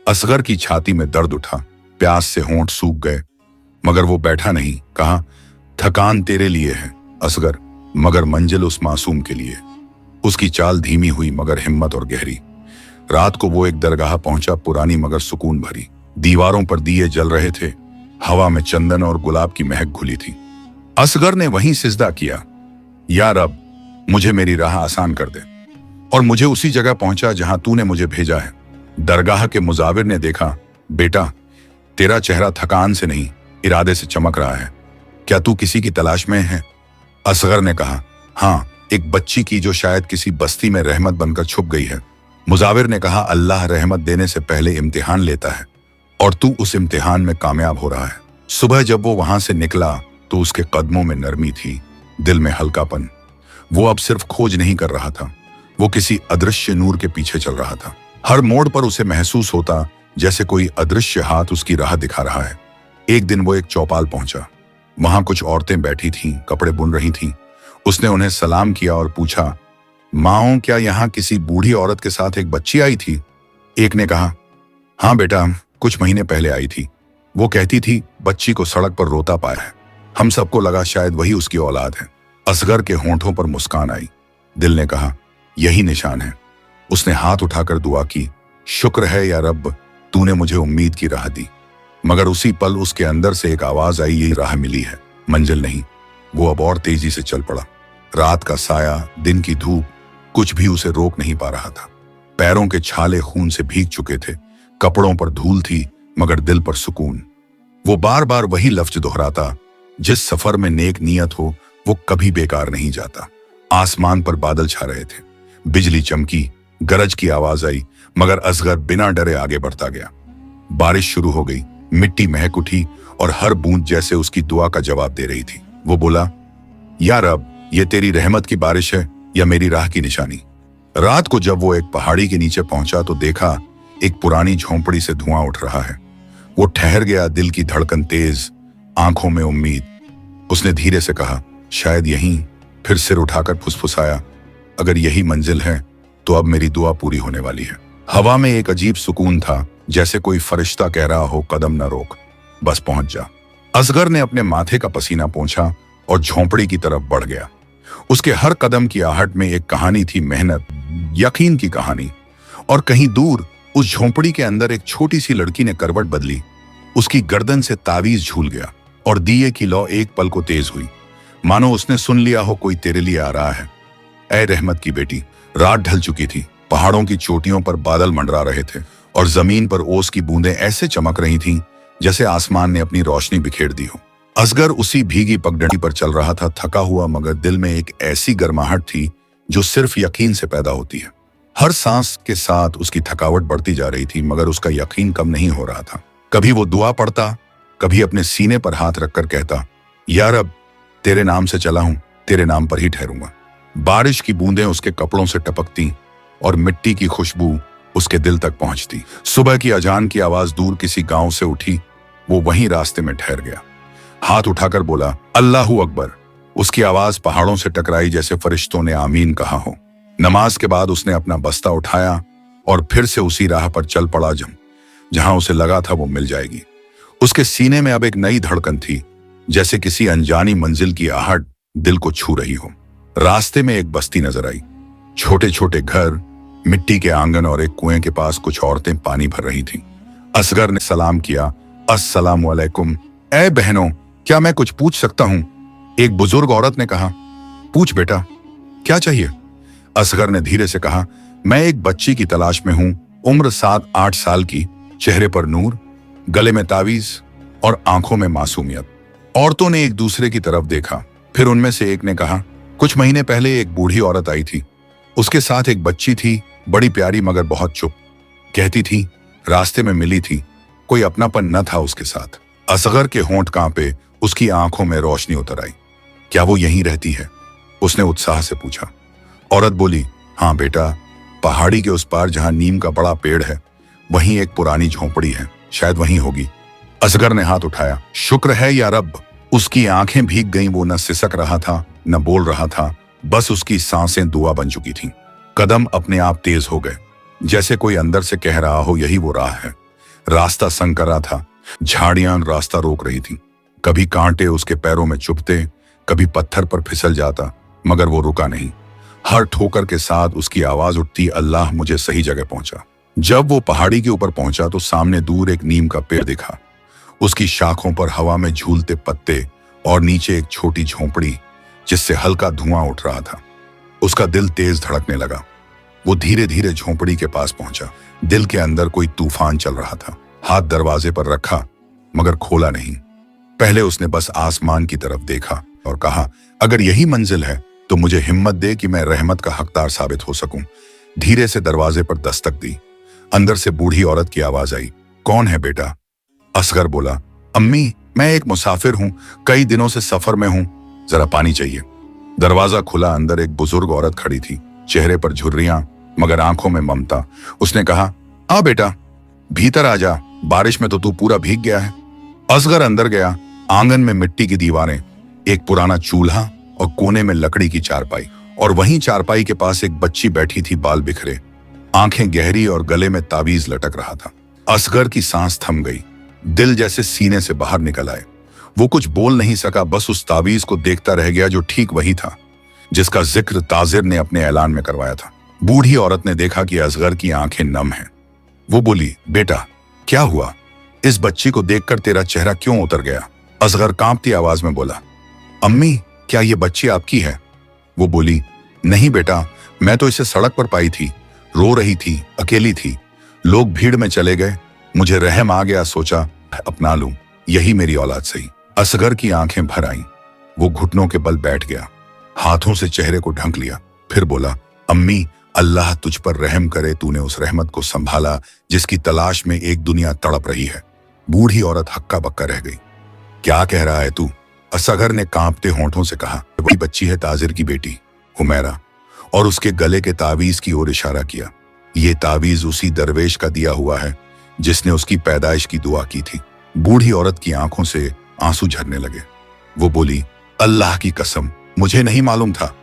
असगर की छाती में दर्द उठा, प्यास से होंठ सूख गए, मगर वो बैठा नहीं। कहा, थकान तेरे लिए है असगर, मगर मंजिल उस मासूम के लिए। उसकी चाल धीमी हुई मगर हिम्मत और गहरी। रात को वो एक दरगाह पहुंचा, पुरानी मगर सुकून भरी। दीवारों पर दिए जल रहे थे, हवा में चंदन और गुलाब की महक घुली थी। असगर ने वहीं सिजदा किया, या रब, मुझे मेरी राह आसान कर दे। और मुझे उसी जगह पहुंचा जहां तूने मुझे भेजा है। दरगाह के मुजाविर ने देखा, बेटा, तेरा चेहरा थकान से नहीं, इरादे से चमक रहा है। क्या तू किसी की तलाश में है? असगर ने कहा, हाँ, एक बच्ची की जो शायद किसी बस्ती में रहमत बनकर छुप गई है। मुजाविर ने कहा, अल्लाह रहमत देने से पहले इम्तिहान लेता है और तू उस इम्तिहान में कामयाब हो रहा है। सुबह जब वो वहां से निकला तो उसके कदमों में नरमी थी, दिल में हल्कापन। वो अब सिर्फ खोज नहीं कर रहा था, वो किसी अदृश्य नूर के पीछे चल रहा था। हर मोड़ पर उसे महसूस होता जैसे कोई अदृश्य हाथ उसकी राह दिखा रहा है। एक दिन वो एक चौपाल पहुंचा। वहां कुछ औरतें बैठी थीं, कपड़े बुन रही थीं। उसने उन्हें सलाम किया और पूछा, माओ, क्या यहाँ किसी बूढ़ी औरत के साथ एक बच्ची आई थी? एक ने कहा, हाँ बेटा, कुछ महीने पहले आई थी। वो कहती थी बच्ची को सड़क पर रोता पाया है। हम सबको लगा शायद वही उसकी औलाद है। असगर के होंठों पर मुस्कान आई। दिल ने कहा, यही निशान है। उसने हाथ उठाकर दुआ की, शुक्र है या रब, तूने मुझे उम्मीद की राह दी। मगर उसी पल उसके अंदर से एक आवाज आई, यही राह मिली है, मंजिल नहीं। वो अब और तेजी से चल पड़ा। रात का साया, दिन की धूप, कुछ भी उसे रोक नहीं पा रहा था। पैरों के छाले खून से भीग चुके थे, कपड़ों पर धूल थी मगर दिल पर सुकून। वो बार बार वही लफ्ज दोहराता, जिस सफर में नेक नियत हो वो कभी बेकार नहीं जाता। आसमान पर बादल छा रहे थे, बिजली चमकी, गरज की आवाज आई, मगर असगर बिना डरे आगे बढ़ता गया। बारिश शुरू हो गई, मिट्टी महक उठी और हर बूंद जैसे उसकी दुआ का जवाब दे रही थी। वो बोला, या रब, ये तेरी रहमत की बारिश है या मेरी राह की निशानी? रात को जब वो एक पहाड़ी के नीचे पहुंचा तो देखा एक पुरानी झोंपड़ी से धुआं उठ रहा है। वो ठहर गया, दिल की धड़कन तेज, आंखों में उम्मीद। उसने धीरे से कहा, शायद यहीं। फिर सिर उठाकर फुसफुसाया, अगर यही मंजिल है तो अब मेरी दुआ पूरी होने वाली है। हवा में एक अजीब सुकून था, जैसे कोई फरिश्ता कह रहा हो, कदम न रोक, बस पहुंच जा। असगर ने अपने माथे का पसीना पोंछा और झोंपड़ी की तरफ बढ़ गया। उसके हर कदम की आहट में एक कहानी थी, मेहनत, यकीन की कहानी। और कहीं दूर उस झोंपड़ी के अंदर एक छोटी सी लड़की ने करवट बदली। उसकी गर्दन से तावीज झूल गया और दिए की लौ एक पल को तेज हुई, मानो उसने सुन लिया हो कोई तेरे लिए आ रहा है। ऐ रहमत की बेटी। रात ढल चुकी थी, पहाड़ों की चोटियों पर बादल मंडरा रहे थे और जमीन पर ओस की बूंदें ऐसे चमक रही थीं जैसे आसमान ने अपनी रोशनी बिखेर दी हो। असगर उसी भीगी पगडंडी पर चल रहा था, थका हुआ, मगर दिल में एक ऐसी गर्माहट थी जो सिर्फ यकीन से पैदा होती है। हर सांस के साथ उसकी थकावट बढ़ती जा रही थी, मगर उसका यकीन कम नहीं हो रहा था। कभी वो दुआ पढ़ता, कभी अपने सीने पर हाथ रखकर कहता, या रब, तेरे नाम से चला हूं, तेरे नाम पर ही ठहरूंगा। बारिश की बूंदें उसके कपड़ों से टपकती और मिट्टी की खुशबू उसके दिल तक पहुंचती। सुबह की अजान की आवाज दूर किसी गांव से उठी। वो वहीं रास्ते में ठहर गया, हाथ उठाकर बोला, अल्लाहू अकबर। उसकी आवाज पहाड़ों से टकराई जैसे फरिश्तों ने आमीन कहा हो। नमाज के बाद उसने अपना बस्ता उठाया और फिर से उसी राह पर चल पड़ा जहां उसे लगा था वो मिल जाएगी। उसके सीने में अब एक नई धड़कन थी, जैसे किसी अनजानी मंजिल की आहट दिल को छू रही हो। रास्ते में एक बस्ती नजर आई, छोटे छोटे घर, मिट्टी के आंगन और एक कुएं के पास कुछ औरतें पानी भर रही थीं। असगर ने सलाम किया, अस्सलामु अलैकुम। ऐ बहनों, क्या मैं कुछ पूछ सकता हूं? एक बुजुर्ग औरत ने कहा, पूछ बेटा, क्या चाहिए? असगर ने धीरे से कहा, मैं एक बच्ची की तलाश में हूं, उम्र 7-8 साल की, चेहरे पर नूर, गले में तावीज और आंखों में मासूमियत। औरतों ने एक दूसरे की तरफ देखा, फिर उनमें से एक ने कहा, कुछ महीने पहले एक बूढ़ी औरत आई थी, उसके साथ एक बच्ची थी, बड़ी प्यारी मगर बहुत चुप। कहती थी रास्ते में मिली थी, कोई अपनापन न था उसके साथ। असगर के होंठ कांपे, उसकी आंखों में रोशनी उतर आई। क्या वो यहीं रहती है? उसने उत्साह से पूछा। औरत बोली, हाँ बेटा, पहाड़ी के उस पार जहां नीम का बड़ा पेड़ है, वहीं एक पुरानी झोंपड़ी है, शायद वहीं होगी। असगर ने हाथ उठाया। शुक्र है या रब। उसकी आंखें भीग गईं। वो न सिसक रहा था न बोल रहा था, बस उसकी सांसें दुआ बन चुकी थीं। कदम अपने आप तेज हो गए, जैसे कोई अंदर से कह रहा हो यही वो राह है। रास्ता संकरा था, झाड़ियां रास्ता रोक रही थी। कभी कांटे उसके पैरों में चुभते, कभी पत्थर पर फिसल जाता, मगर वो रुका नहीं। हर ठोकर के साथ उसकी आवाज उठती, अल्लाह मुझे सही जगह पहुंचा। जब वो पहाड़ी के ऊपर पहुंचा तो सामने दूर एक नीम का पेड़ दिखा। उसकी शाखों पर हवा में झूलते पत्ते और नीचे एक छोटी झोंपड़ी जिससे हल्का धुआं उठ रहा था। उसका दिल तेज धड़कने लगा। वो धीरे धीरे झोंपड़ी के पास पहुंचा। दिल के अंदर कोई तूफान चल रहा था। हाथ दरवाजे पर रखा मगर खोला नहीं। पहले उसने बस आसमान की तरफ देखा और कहा, अगर यही मंजिल है तो मुझे हिम्मत दे कि मैं रहमत का हकदार साबित हो सकूं। धीरे से दरवाजे पर दस्तक दी। अंदर से बूढ़ी औरत की आवाज आई, कौन है बेटा? असगर बोला, अम्मी, मैं एक मुसाफिर हूं, कई दिनों से सफर में हूं, जरा पानी चाहिए। दरवाजा खुला। अंदर एक बुजुर्ग औरत खड़ी थी, चेहरे पर झुर्रियां मगर आंखों में ममता। उसने कहा, आ बेटा, भीतर आ जा, बारिश में तो तू पूरा भीग गया है। असगर अंदर गया। आंगन में मिट्टी की दीवारें, एक पुराना चूल्हा और कोने में लकड़ी की चारपाई, और वहीं चारपाई के पास एक बच्ची बैठी थी, बाल बिखरे, आंखें गहरी और गले में ताबीज लटक रहा था। असगर की सांस थम गई, दिल जैसे सीने से बाहर निकल आए। वो कुछ बोल नहीं सका, बस उस ताबीज को देखता रह गया जो ठीक वही था जिसका जिक्र ताजिर ने अपने ऐलान में करवाया था। बूढ़ी औरत ने देखा कि असगर की आंखें नम हैं। वो बोली, बेटा क्या हुआ? इस बच्ची को देखकर तेरा चेहरा क्यों उतर गया? असगर कांपती आवाज में बोला, अम्मी, क्या ये बच्ची आपकी है? वो बोली, नहीं बेटा, मैं तो इसे सड़क पर पाई थी, रो रही थी, अकेली थी। लोग भीड़ में चले गए, मुझे रहम आ गया, सोचा अपना लूं, यही मेरी औलाद सही। असगर की आंखें भर आईं। वो घुटनों के बल बैठ गया, हाथों से चेहरे को ढंक लिया, फिर बोला, अम्मी, अल्लाह तुझ पर रहम करे, तूने उस रहमत को संभाला जिसकी तलाश में एक दुनिया तड़प रही है। बूढ़ी औरत हक्का बक्का रह गई। क्या कह रहा है तू? असगर ने कांपते होंठों से कहा, वही बच्ची है ताजिर की बेटी हुमैरा, और उसके गले के तावीज की ओर इशारा किया। ये तावीज उसी दरवेश का दिया हुआ है जिसने उसकी पैदाइश की दुआ की थी। बूढ़ी औरत की आंखों से आंसू झरने लगे। वो बोली, अल्लाह की कसम, मुझे नहीं मालूम था।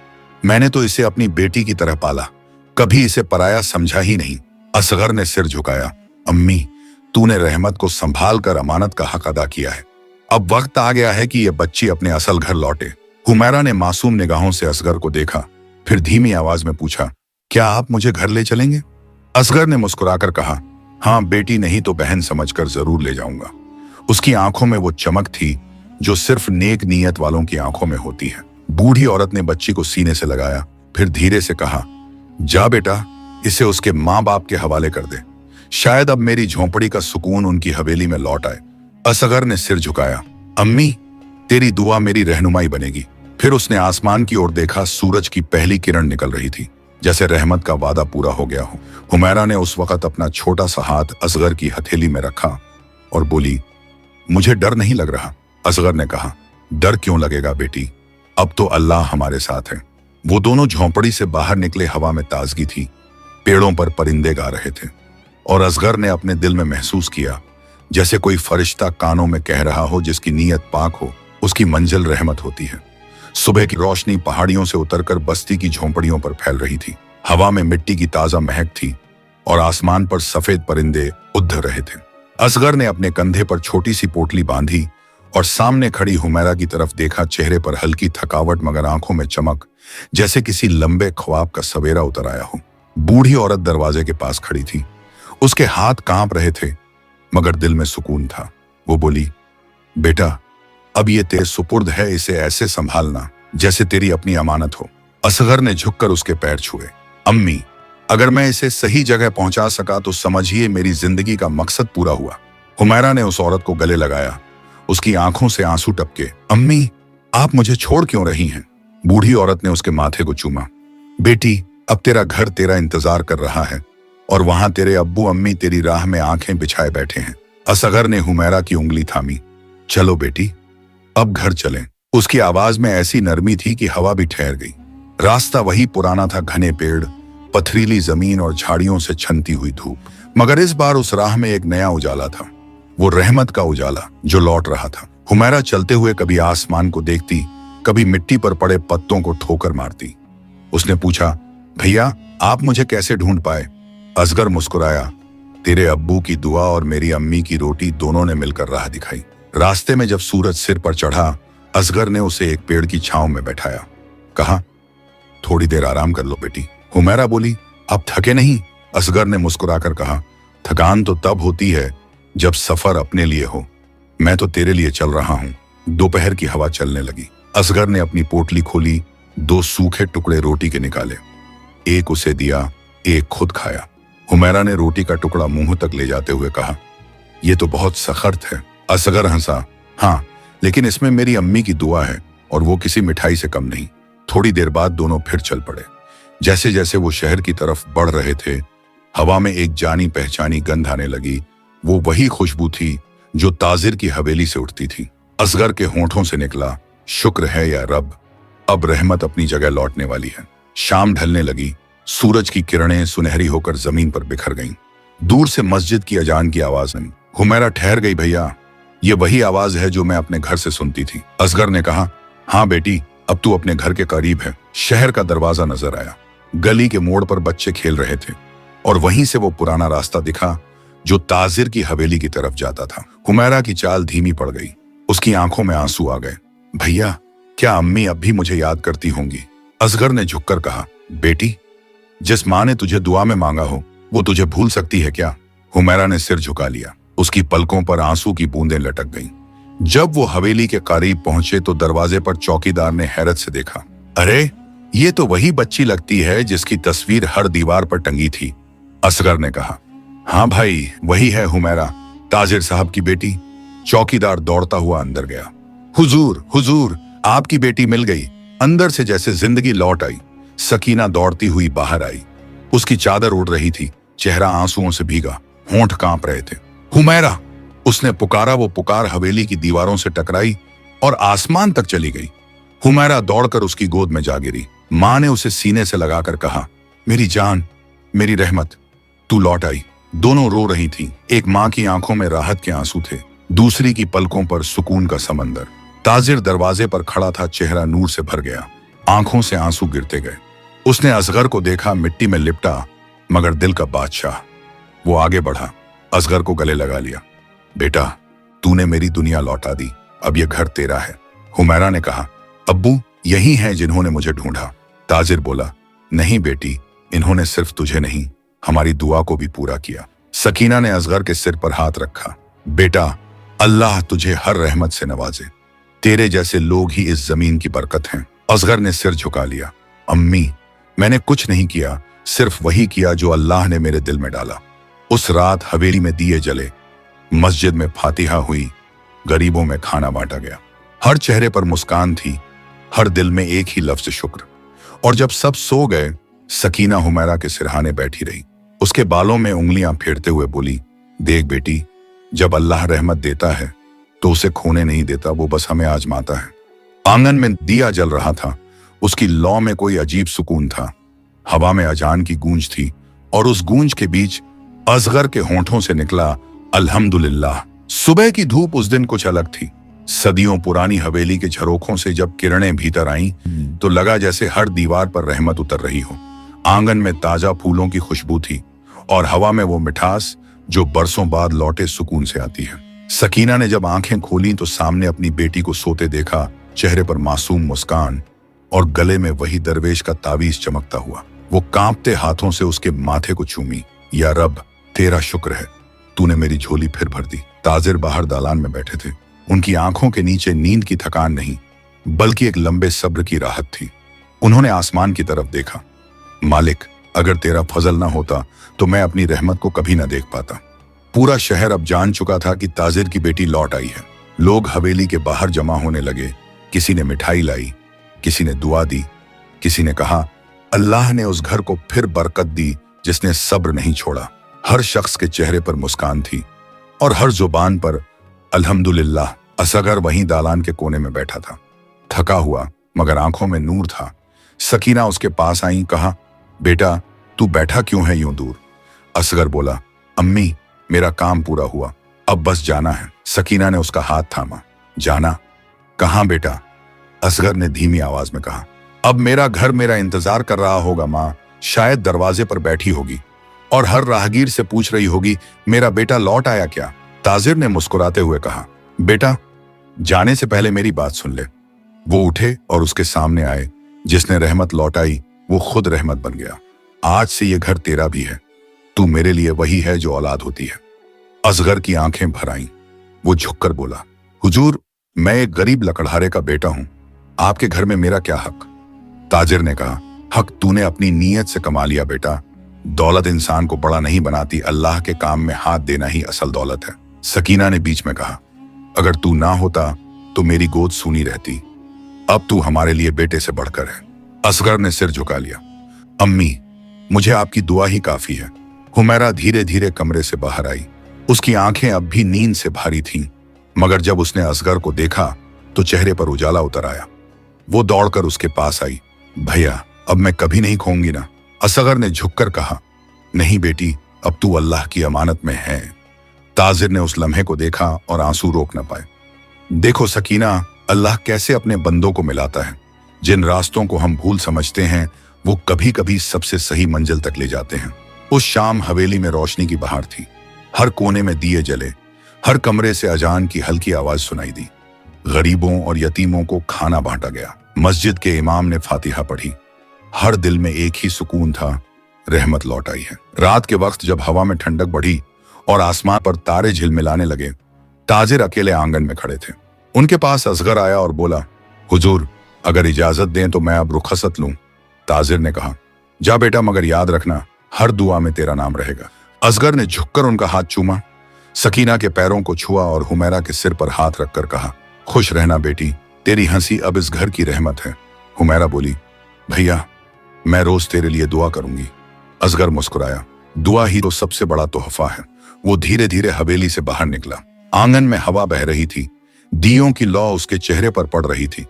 मैंने तो इसे अपनी बेटी की तरह पाला, कभी इसे पराया समझा ही नहीं। असगर ने सिर झुकाया, अम्मी, तूने रहमत को संभाल कर अमानत का हक अदा किया है। अब वक्त आ गया है कि यह बच्ची अपने असल घर लौटे। हुमैरा ने मासूम निगाहों से असगर को देखा, फिर धीमी आवाज में पूछा, क्या आप मुझे घर ले चलेंगे? असगर ने मुस्कुराकर कहा, हाँ, बेटी नहीं तो बहन समझकर जरूर ले जाऊंगा। उसकी आंखों में वो चमक थी जो सिर्फ नेक नीयत वालों की आंखों में होती है। बूढ़ी औरत ने बच्ची को सीने से लगाया, फिर धीरे से कहा, जा बेटा, इसे उसके माँ बाप के हवाले कर दे, शायद अब मेरी झोंपड़ी का सुकून उनकी हवेली में लौट आए। असगर ने सिर झुकाया, अम्मी, तेरी दुआ मेरी रहनुमाई बनेगी। फिर उसने आसमान की ओर देखा। सूरज की पहली किरण निकल रही थी, जैसे रहमत का वादा पूरा हो गया हो। हुमैरा ने उस वक्त अपना छोटा सा हाथ असगर की हथेली में रखा और बोली, मुझे डर नहीं लग रहा। असगर ने कहा, डर क्यों लगेगा बेटी, अब तो अल्लाह हमारे साथ है। वो दोनों झोंपड़ी से बाहर निकले। हवा में ताजगी थी, पेड़ों पर परिंदे गा रहे थे, और असगर ने अपने दिल में महसूस किया जैसे कोई फरिश्ता कानों में कह रहा हो, जिसकी नीयत पाक हो उसकी मंजिल रहमत होती है। सुबह की रोशनी पहाड़ियों से उतरकर बस्ती की झोंपड़ियों पर फैल रही थी। हवा में मिट्टी की ताजा महक थी और आसमान पर सफेद परिंदे उड़ रहे थे। असगर ने अपने कंधे पर छोटी सी पोटली बांधी और सामने खड़ी हुमैरा की तरफ देखा। चेहरे पर हल्की थकावट मगर आंखों में चमक, जैसे किसी लंबे ख्वाब का सवेरा उतर आया हो। बूढ़ी औरत दरवाजे के पास खड़ी थी, उसके हाथ कांप रहे थे मगर दिल में सुकून था। वो बोली, बेटा, अब ये तेरे सुपुर्द है, इसे ऐसे संभालना जैसे तेरी अपनी अमानत हो। असगर ने झुककर उसके पैर छुए। अम्मी, अगर मैं इसे सही जगह पहुंचा सका तो समझिए मेरी जिंदगी का मकसद पूरा हुआ। हुमैरा ने उस औरत को गले लगाया, उसकी आंखों से आंसू टपके। अम्मी, आप मुझे छोड़ क्यों रही हैं? बूढ़ी औरत ने उसके माथे को चूमा। बेटी, अब तेरा घर तेरा इंतजार कर रहा है और वहां तेरे अब्बू अम्मी तेरी राह में आंखें बिछाए बैठे हैं। असगर ने हुमैरा की उंगली थामी। चलो बेटी, अब घर चलें। उसकी आवाज में ऐसी नरमी थी कि हवा भी ठहर गई। रास्ता वही पुराना था, घने पेड़, पथरीली जमीन और झाड़ियों से छनती हुई धूप, मगर इस बार उस राह में एक नया उजाला था, वो रहमत का उजाला जो लौट रहा था। हुमैरा चलते हुए कभी आसमान को देखती, कभी मिट्टी पर पड़े पत्तों को ठोकर मारती। उसने पूछा, भैया आप मुझे कैसे ढूंढ पाए? असगर मुस्कुराया, तेरे अब्बू की दुआ और मेरी अम्मी की रोटी दोनों ने मिलकर राह दिखाई। रास्ते में जब सूरज सिर पर चढ़ा, असगर ने उसे एक पेड़ की छांव में बैठाया। कहा, थोड़ी देर आराम कर लो बेटी। हुमैरा बोली, अब थके नहीं? असगर ने मुस्कुराकर कहा, थकान तो तब होती है जब सफर अपने लिए हो। मैं तो तेरे लिए चल रहा हूं। दोपहर की हवा चलने लगी। असगर ने अपनी पोटली खोली, 2 सूखे टुकड़े रोटी के निकाले। एक उसे दिया, एक खुद खाया। हुमैरा ने रोटी का टुकड़ा मुंह तक ले जाते हुए कहा, यह तो बहुत सख्त है। असगर हंसा, हाँ, लेकिन इसमें मेरी अम्मी की दुआ है और वो किसी मिठाई से कम नहीं। थोड़ी देर बाद दोनों फिर चल पड़े। जैसे जैसे वो शहर की तरफ बढ़ रहे थे, हवा में एक जानी पहचानी गंध आने लगी। वो वही खुशबू थी जो ताजिर की हवेली से उठती थी। असगर के होंठों से निकला, शुक्र है या रब, अब रहमत अपनी जगह लौटने वाली है। शाम ढलने लगी। सूरज की किरणें सुनहरी होकर जमीन पर बिखर गईं। दूर से मस्जिद की अजान की आवाज आई। हुमैरा ठहर गई। भैया, ये वही आवाज है जो मैं अपने घर से सुनती थी। असगर ने कहा, हाँ बेटी, अब तू अपने घर के करीब है। शहर का दरवाजा नजर आया। गली के मोड़ पर बच्चे खेल रहे थे और वहीं से वो पुराना रास्ता दिखा जो ताजिर की हवेली की तरफ जाता था। हुमैरा की चाल धीमी पड़ गई। उसकी आंखों में आंसू आ गए। भैया, क्या अम्मी अब भी मुझे याद करती होंगी? असगर ने झुककर कहा, बेटी, जिस माँ ने तुझे दुआ में मांगा हो वो तुझे भूल सकती है क्या? हुमैरा ने सिर झुका लिया। उसकी पलकों पर आंसू की बूंदें लटक गईं। जब वो हवेली के करीब पहुंचे तो दरवाजे पर चौकीदार ने हैरत से देखा। अरे, ये तो वही बच्ची लगती है जिसकी तस्वीर हर दीवार पर टंगी थी। असगर ने कहा, हाँ भाई, वही है हुमैरा, ताजिर साहब की बेटी। चौकीदार दौड़ता हुआ अंदर गया। हुजूर, हुजूर, आपकी बेटी मिल गई। अंदर से जैसे जिंदगी लौट आई। सकीना दौड़ती हुई बाहर आई। उसकी चादर उड़ रही थी, चेहरा आंसुओं से भीगा, होंठ कांप रहे थे। हुमैरा, उसने पुकारा। वो पुकार हवेली की दीवारों से टकराई और आसमान तक चली गई। हुमैरा दौड़कर उसकी गोद में जा गिरी। मां ने उसे सीने से लगाकर कहा, मेरी जान, मेरी रहमत, तू लौट आई। दोनों रो रही थीं। एक मां की आंखों में राहत के आंसू थे, दूसरी की पलकों पर सुकून का समंदर। ताजिर दरवाजे पर खड़ा था, चेहरा नूर से भर गया, आंखों से आंसू गिरते गए। उसने असगर को देखा, मिट्टी में लिपटा मगर दिल का बादशाह। वो आगे बढ़ा, असगर को गले लगा लिया। बेटा, तूने मेरी दुनिया लौटा दी, अब ये घर तेरा है। हुमैरा ने कहा, अब्बू यही हैं जिन्होंने मुझे ढूंढा। ताजिर बोला, नहीं बेटी, इन्होंने सिर्फ तुझे नहीं, हमारी दुआ को भी पूरा किया। सकीना ने असगर के सिर पर हाथ रखा। बेटा, अल्लाह तुझे हर रहमत से नवाजे। तेरे जैसे लोग ही इस जमीन की बरकत हैं। असगर ने सिर झुका लिया। अम्मी, मैंने कुछ नहीं किया, सिर्फ वही किया जो अल्लाह ने मेरे दिल में डाला। उस रात हवेली में दिए जले, मस्जिद में फातिहा हुई, गरीबों में खाना बांटा गया। हर चेहरे पर मुस्कान थी, हर दिल में एक ही लफ्ज शुक्र। और जब सब सो गए, सकीना हुमैरा के सिरहाने बैठी रही। उसके बालों में उंगलियां फेरते हुए बोली, देख बेटी, जब अल्लाह रहमत देता है तो उसे खोने नहीं देता, वो बस हमें आजमाता है। आंगन में दिया जल रहा था। उसकी लौ में कोई अजीब सुकून था। हवा में अजान की गूंज थी और उस गूंज के बीच असगर के होंठों से निकला अल्हम्दुलिल्लाह। सुबह की धूप उस दिन कुछ अलग थी। सदियों पुरानी हवेली के झरोखों से जब किरणें भीतर आईं तो लगा जैसे हर दीवार पर रहमत उतर रही हो। आंगन में ताजा फूलों की खुशबू थी और हवा में वो मिठास जो बरसों बाद लौटे सुकून से आती है। सकीना ने जब आंखें खोली तो सामने अपनी बेटी को सोते देखा, चेहरे पर मासूम मुस्कान और गले में वही दरवेश का तावीज चमकता हुआ। वो कांपते हाथों से उसके माथे को चूमी। या रब, तेरा शुक्र है, तूने मेरी झोली फिर भर दी। ताजिर बाहर दालान में बैठे थे। उनकी आंखों के नीचे नींद की थकान नहीं, बल्कि एक लंबे सब्र की राहत थी। उन्होंने आसमान की तरफ देखा। मालिक, अगर तेरा फजल ना होता तो मैं अपनी रहमत को कभी ना देख पाता। पूरा शहर अब जान चुका था कि ताजिर की बेटी लौट आई है। लोग हवेली के बाहर जमा होने लगे। किसी ने मिठाई लाई, किसी ने दुआ दी, किसी ने कहा, अल्लाह ने उस घर को फिर बरकत दी जिसने सब्र नहीं छोड़ा। हर शख्स के चेहरे पर मुस्कान थी और हर जुबान पर अल्हम्दुलिल्लाह। असगर वहीं दालान के कोने में बैठा था, थका हुआ मगर आंखों में नूर था। सकीना उसके पास आई, कहा, बेटा तू बैठा क्यों है यूं दूर? असगर बोला, अम्मी मेरा काम पूरा हुआ, अब बस जाना है। सकीना ने उसका हाथ थामा। जाना? कहां बेटा? असगर ने धीमी आवाज में कहा। अब मेरा घर मेरा इंतजार कर रहा होगा माँ, शायद दरवाजे पर बैठी होगी और हर राहगीर से पूछ रही होगी मेरा बेटा लौट आया क्या? ताजिर ने मुस्कुराते हुए कहा, बेटा जाने से पहले मेरी बात सुन ले। वो उठे और उसके सामने आए। जिसने रहमत लौटाई वो खुद रहमत बन गया। आज से ये घर तेरा भी है, तू मेरे लिए वही है जो औलाद होती है। असगर की आंखें भर आईं। वो झुककर बोला, हुजूर मैं एक गरीब लकड़हारे का बेटा हूं, आपके घर में मेरा क्या हक? ताजिर ने कहा, हक तूने अपनी नीयत से कमा लिया बेटा। दौलत इंसान को बड़ा नहीं बनाती, अल्लाह के काम में हाथ देना ही असल दौलत है। सकीना ने बीच में कहा, अगर तू ना होता तो मेरी गोद सूनी रहती, अब तू हमारे लिए बेटे से बढ़कर है। असगर ने सिर झुका लिया। अम्मी मुझे आपकी दुआ ही काफी है। हुमैरा धीरे धीरे कमरे से बाहर आई। उसकी आंखें अब भी नींद से भारी थीं, मगर जब उसने असगर को देखा तो चेहरे पर उजाला उतर आया। वो दौड़कर उसके पास आई। भैया अब मैं कभी नहीं खोऊंगी ना? असगर ने झुककर कहा, नहीं बेटी अब तू अल्लाह की अमानत में है। ताजिर ने उस लम्हे को देखा और आंसू रोक न पाए। देखो सकीना, अल्लाह कैसे अपने बंदों को मिलाता है। जिन रास्तों को हम भूल समझते हैं वो कभी कभी सबसे सही मंजिल तक ले जाते हैं। उस शाम हवेली में रोशनी की बहार थी। हर कोने में दिए जले, हर कमरे से अजान की हल्की आवाज सुनाई दी। गरीबों और यतीमों को खाना बांटा गया। मस्जिद के इमाम ने फातिहा पढ़ी। हर दिल में एक ही सुकून था, रहमत लौट आई है। रात के वक्त जब हवा में ठंडक बढ़ी और आसमान पर तारे झिलमिलाने लगे, ताजिर अकेले आंगन में खड़े थे। उनके पास असगर आया और बोला, हुजूर अगर इजाजत दें तो मैं अब रुखसत लूं। ताजिर ने कहा, जा बेटा, मगर याद रखना हर दुआ में तेरा नाम रहेगा। असगर ने झुककर उनका हाथ चूमा, सकीना के पैरों को छुआ और हुमैरा के सिर पर हाथ रखकर कहा, खुश रहना बेटी, तेरी हंसी अब इस घर की रहमत है। हुमैरा बोली, भैया मैं रोज तेरे लिए दुआ करूंगी। असगर मुस्कुराया, दुआ ही तो सबसे बड़ा तोहफा है। वो धीरे धीरे हवेली से बाहर निकला। आंगन में हवा बह रही थी, दियों की लौ उसके चेहरे पर पड़ रही थी।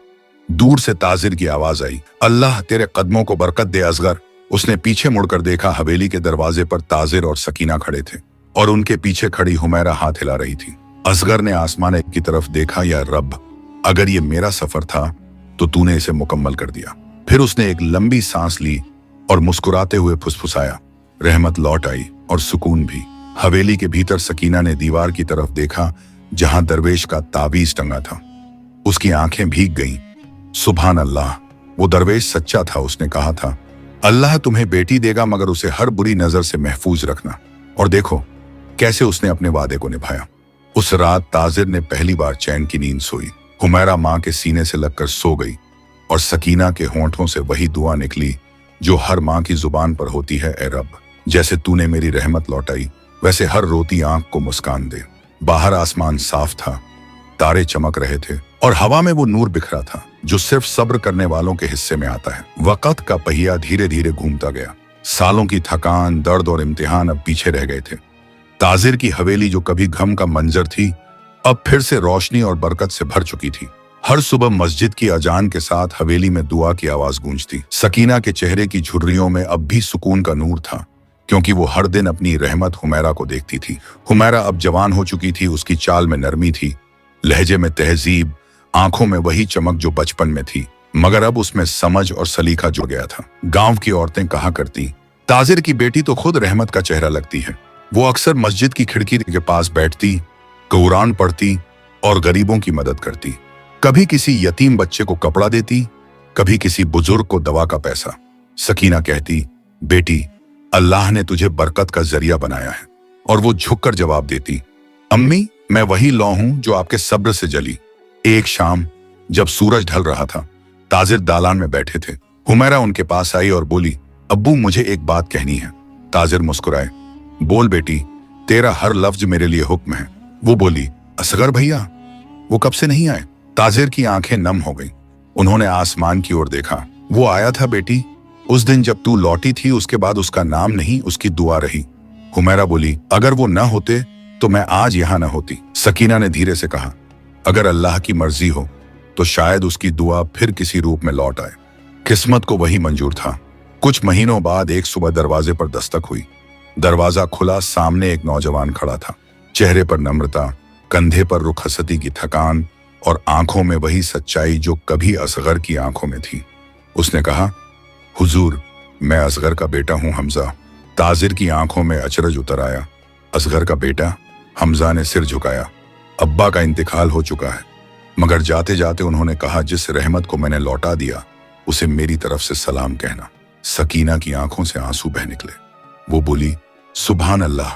दूर से ताजिर की आवाज आई, अल्लाह तेरे कदमों को बरकत दे असगर। उसने पीछे मुड़कर देखा, हवेली के दरवाजे पर ताजिर और सकीना खड़े थे और उनके पीछे खड़ी हुमैरा हाथ हिला रही थी। असगर ने आसमान की तरफ देखा, या रब, अगर ये मेरा सफर था तो तूने इसे मुकम्मल कर दिया। फिर उसने एक लंबी सांस ली और मुस्कुराते हुए फुसफुसाया, रहमत लौट आई और सुकून भी। हवेली के भीतर सकीना ने दीवार की तरफ देखा जहां दरवेश का ताबीज टंगा था। उसकी आंखें भीग गईं। सुभान अल्लाह, वो दरवेश सच्चा था। उसने कहा था, अल्लाह तुम्हें बेटी देगा मगर उसे हर बुरी नजर से महफूज रखना। और देखो कैसे उसने अपने वादे को निभाया। उस रात ताजिर ने पहली बार चैन की नींद सोई। हुमैरा माँ के सीने से लगकर सो गई और सकीना के होंठों से वही दुआ निकली जो हर माँ की जुबान पर होती है, ए रब, जैसे तूने मेरी रहमत लौटाई वैसे हर रोती आंख को मुस्कान दे। बाहर आसमान साफ था, तारे चमक रहे थे और हवा में वो नूर बिखरा था जो सिर्फ सब्र करने वालों के हिस्से में आता है। वक्त का पहिया धीरे धीरे घूमता गया। सालों की थकान, दर्द और इम्तिहान अब पीछे रह गए थे। ताजिर की हवेली जो कभी गम का मंजर थी, अब फिर से रोशनी और बरकत से भर चुकी थी। हर सुबह मस्जिद की अजान के साथ हवेली में दुआ की आवाज गूंजती। सकीना के चेहरे की झुर्रियों में अब भी सुकून का नूर था, क्योंकि वो हर दिन अपनी रहमत हुमैरा को देखती थी। हुमैरा अब जवान हो चुकी थी। उसकी चाल में नरमी थी, लहजे में तहजीब, आंखों में वही चमक जो बचपन में थी, मगर अब उसमें समझ और सलीका जुड़ गया था। गांव की औरतें कहा करती, ताजिर की बेटी तो खुद रहमत का चेहरा लगती है। वो अक्सर मस्जिद की खिड़की के पास बैठती, कुरान पढ़ती और गरीबों की मदद करती। कभी किसी यतीम बच्चे को कपड़ा देती, कभी किसी बुजुर्ग को दवा का पैसा। सकीना कहती, बेटी अल्लाह ने तुझे बरकत का जरिया बनाया है। और वो झुककर जवाब देती, अम्मी मैं वही लौ हूं जो आपके सब्र से जली। एक शाम जब सूरज ढल रहा था, ताजिर दालान में बैठे थे। हुमैरा उनके पास आई और बोली, अब्बू मुझे एक बात कहनी है। ताजिर मुस्कुराए, बोल बेटी, तेरा हर लफ्ज मेरे लिए हुक्म है। वो बोली, असगर भैया वो कब से नहीं आए? ताजिर की आंखें नम हो गईं। उन्होंने आसमान की ओर देखा। वो आया था बेटी, उस दिन जब तू लौटी थी उसके बाद उसका नाम नहीं उसकी दुआ रही। हुमैरा बोली, अगर वो न होते तो मैं आज यहां न होती। सकीना ने धीरे से कहा, अगर अल्लाह की मर्जी हो तो शायद उसकी दुआ फिर किसी रूप में लौट आए। किस्मत को वही मंजूर था। कुछ महीनों बाद एक सुबह दरवाजे पर दस्तक हुई। दरवाजा खुला, सामने एक नौजवान खड़ा था। चेहरे पर नम्रता, कंधे पर रुखसती की थकान और आंखों में वही सच्चाई जो कभी असगर की आंखों में थी। उसने कहा, हुजूर, मैं असगर का बेटा हूं, हमजा। ताजिर की आंखों में अचरज उतर आया। असगर का बेटा? हमजा ने सिर झुकाया। अब्बा का इंतकाल हो चुका है, मगर जाते जाते उन्होंने कहा, जिस रहमत को मैंने लौटा दिया उसे मेरी तरफ से सलाम कहना। सकीना की आंखों से आंसू बह निकले। वो बोली, सुभान अल्लाह।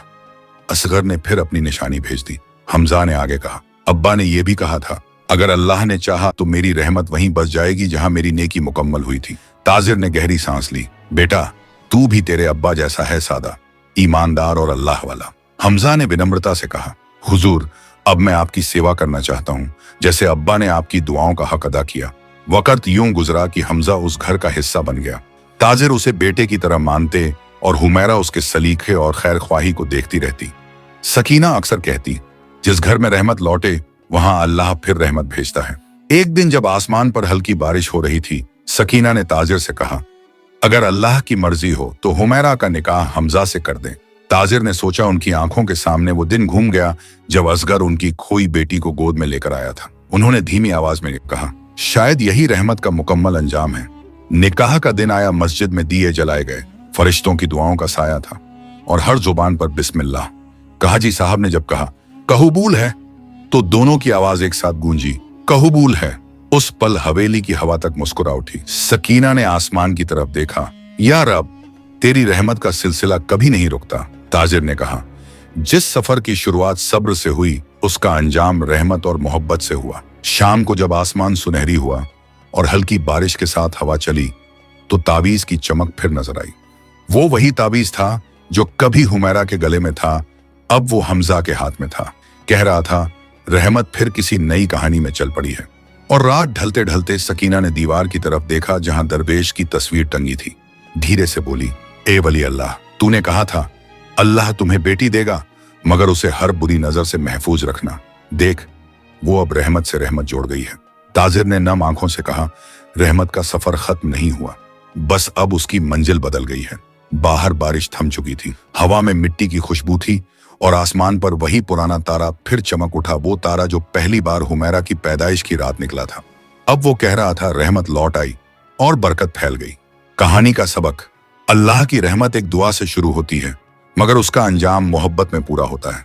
असगर ने फिर अपनी निशानी भेज दी। हमजा ने आगे कहा, अब्बा ने यह भी कहा था, अगर अल्लाह ने चाहा तो मेरी रहमत वहीं बस जाएगी जहां मेरी नेकी मुकम्मल हुई थी। ताजिर ने गहरी सांस ली। बेटा, तू भी तेरे अब्बा जैसा है, सादा, ईमानदार और अल्लाह वाला। हमजा ने विनम्रता से कहा, हुजूर, अब मैं आपकी सेवा करना चाहता हूं, जैसे अब्बा ने आपकी दुआओं का हक अदा किया। वक्त यूं गुजरा कि हमजा उस घर का हिस्सा बन गया। ताजिर उसे बेटे की तरह मानते और हुमैरा उसके सलीखे और खैर ख्वाही को देखती रहती। सकीना अक्सर कहती, जिस घर में रहमत लौटे वहां अल्लाह फिर रहमत भेजता है। एक दिन जब आसमान पर हल्की बारिश हो रही थी, सकीना ने ताजिर से कहा, अगर अल्लाह की मर्जी हो तो हुमैरा का निकाह हमजा से कर दें। ताजिर ने सोचा उनकी आंखों के सामने वो दिन घूम गया जब असगर उनकी खोई बेटी को गोद में लेकर आया था। उन्होंने धीमी आवाज में कहा, शायद यही रहमत का मुकम्मल अंजाम है। निकाह का दिन आया, मस्जिद में दिए जलाए गए, फरिश्तों की दुआओं का साया था और हर जुबान पर बिस्मिल्लाह। काजी साहब ने जब कहा, कबूल है, तो दोनों की आवाज एक साथ गूंजी, कबूल है। उस पल हवेली की हवा तक मुस्कुरा उठी। सकीना ने आसमान की तरफ देखा। या रब, तेरी रहमत का सिलसिला कभी नहीं रुकता। ताजिर ने कहा, जिस सफर की शुरुआत सब्र से हुई उसका अंजाम रहमत और मोहब्बत से हुआ। शाम को जब आसमान सुनहरी हुआ और हल्की बारिश के साथ हवा चली तो ताबीज की चमक फिर नजर आई। वो वही ताबीज था जो कभी हुमैरा के गले में था, अब वो हमजा के हाथ में था। कह रहा था, रहमत फिर किसी नई कहानी में चल पड़ी है। और रात ढलते ढलते सकीना ने दीवार की तरफ देखा जहां दरवेश की तस्वीर टंगी थी। धीरे से बोली, ए वली अल्लाह, तूने कहा था अल्लाह तुम्हें बेटी देगा, मगर उसे हर बुरी नजर से महफूज रखना। देख, वो अब रहमत से रहमत जोड़ गई है। ताजिर ने नम आंखों से कहा, रहमत का सफर खत्म नहीं हुआ, बस अब उसकी मंजिल बदल गई है। बाहर बारिश थम चुकी थी, हवा में मिट्टी की खुशबू थी और आसमान पर वही पुराना तारा फिर चमक उठा, वो तारा जो पहली बार हुमैरा की पैदाइश की रात निकला था। अब वो कह रहा था, रहमत लौट आई और बरकत फैल गई। कहानी का सबक, अल्लाह की रहमत एक दुआ से शुरू होती है, मगर उसका अंजाम मोहब्बत में पूरा होता है।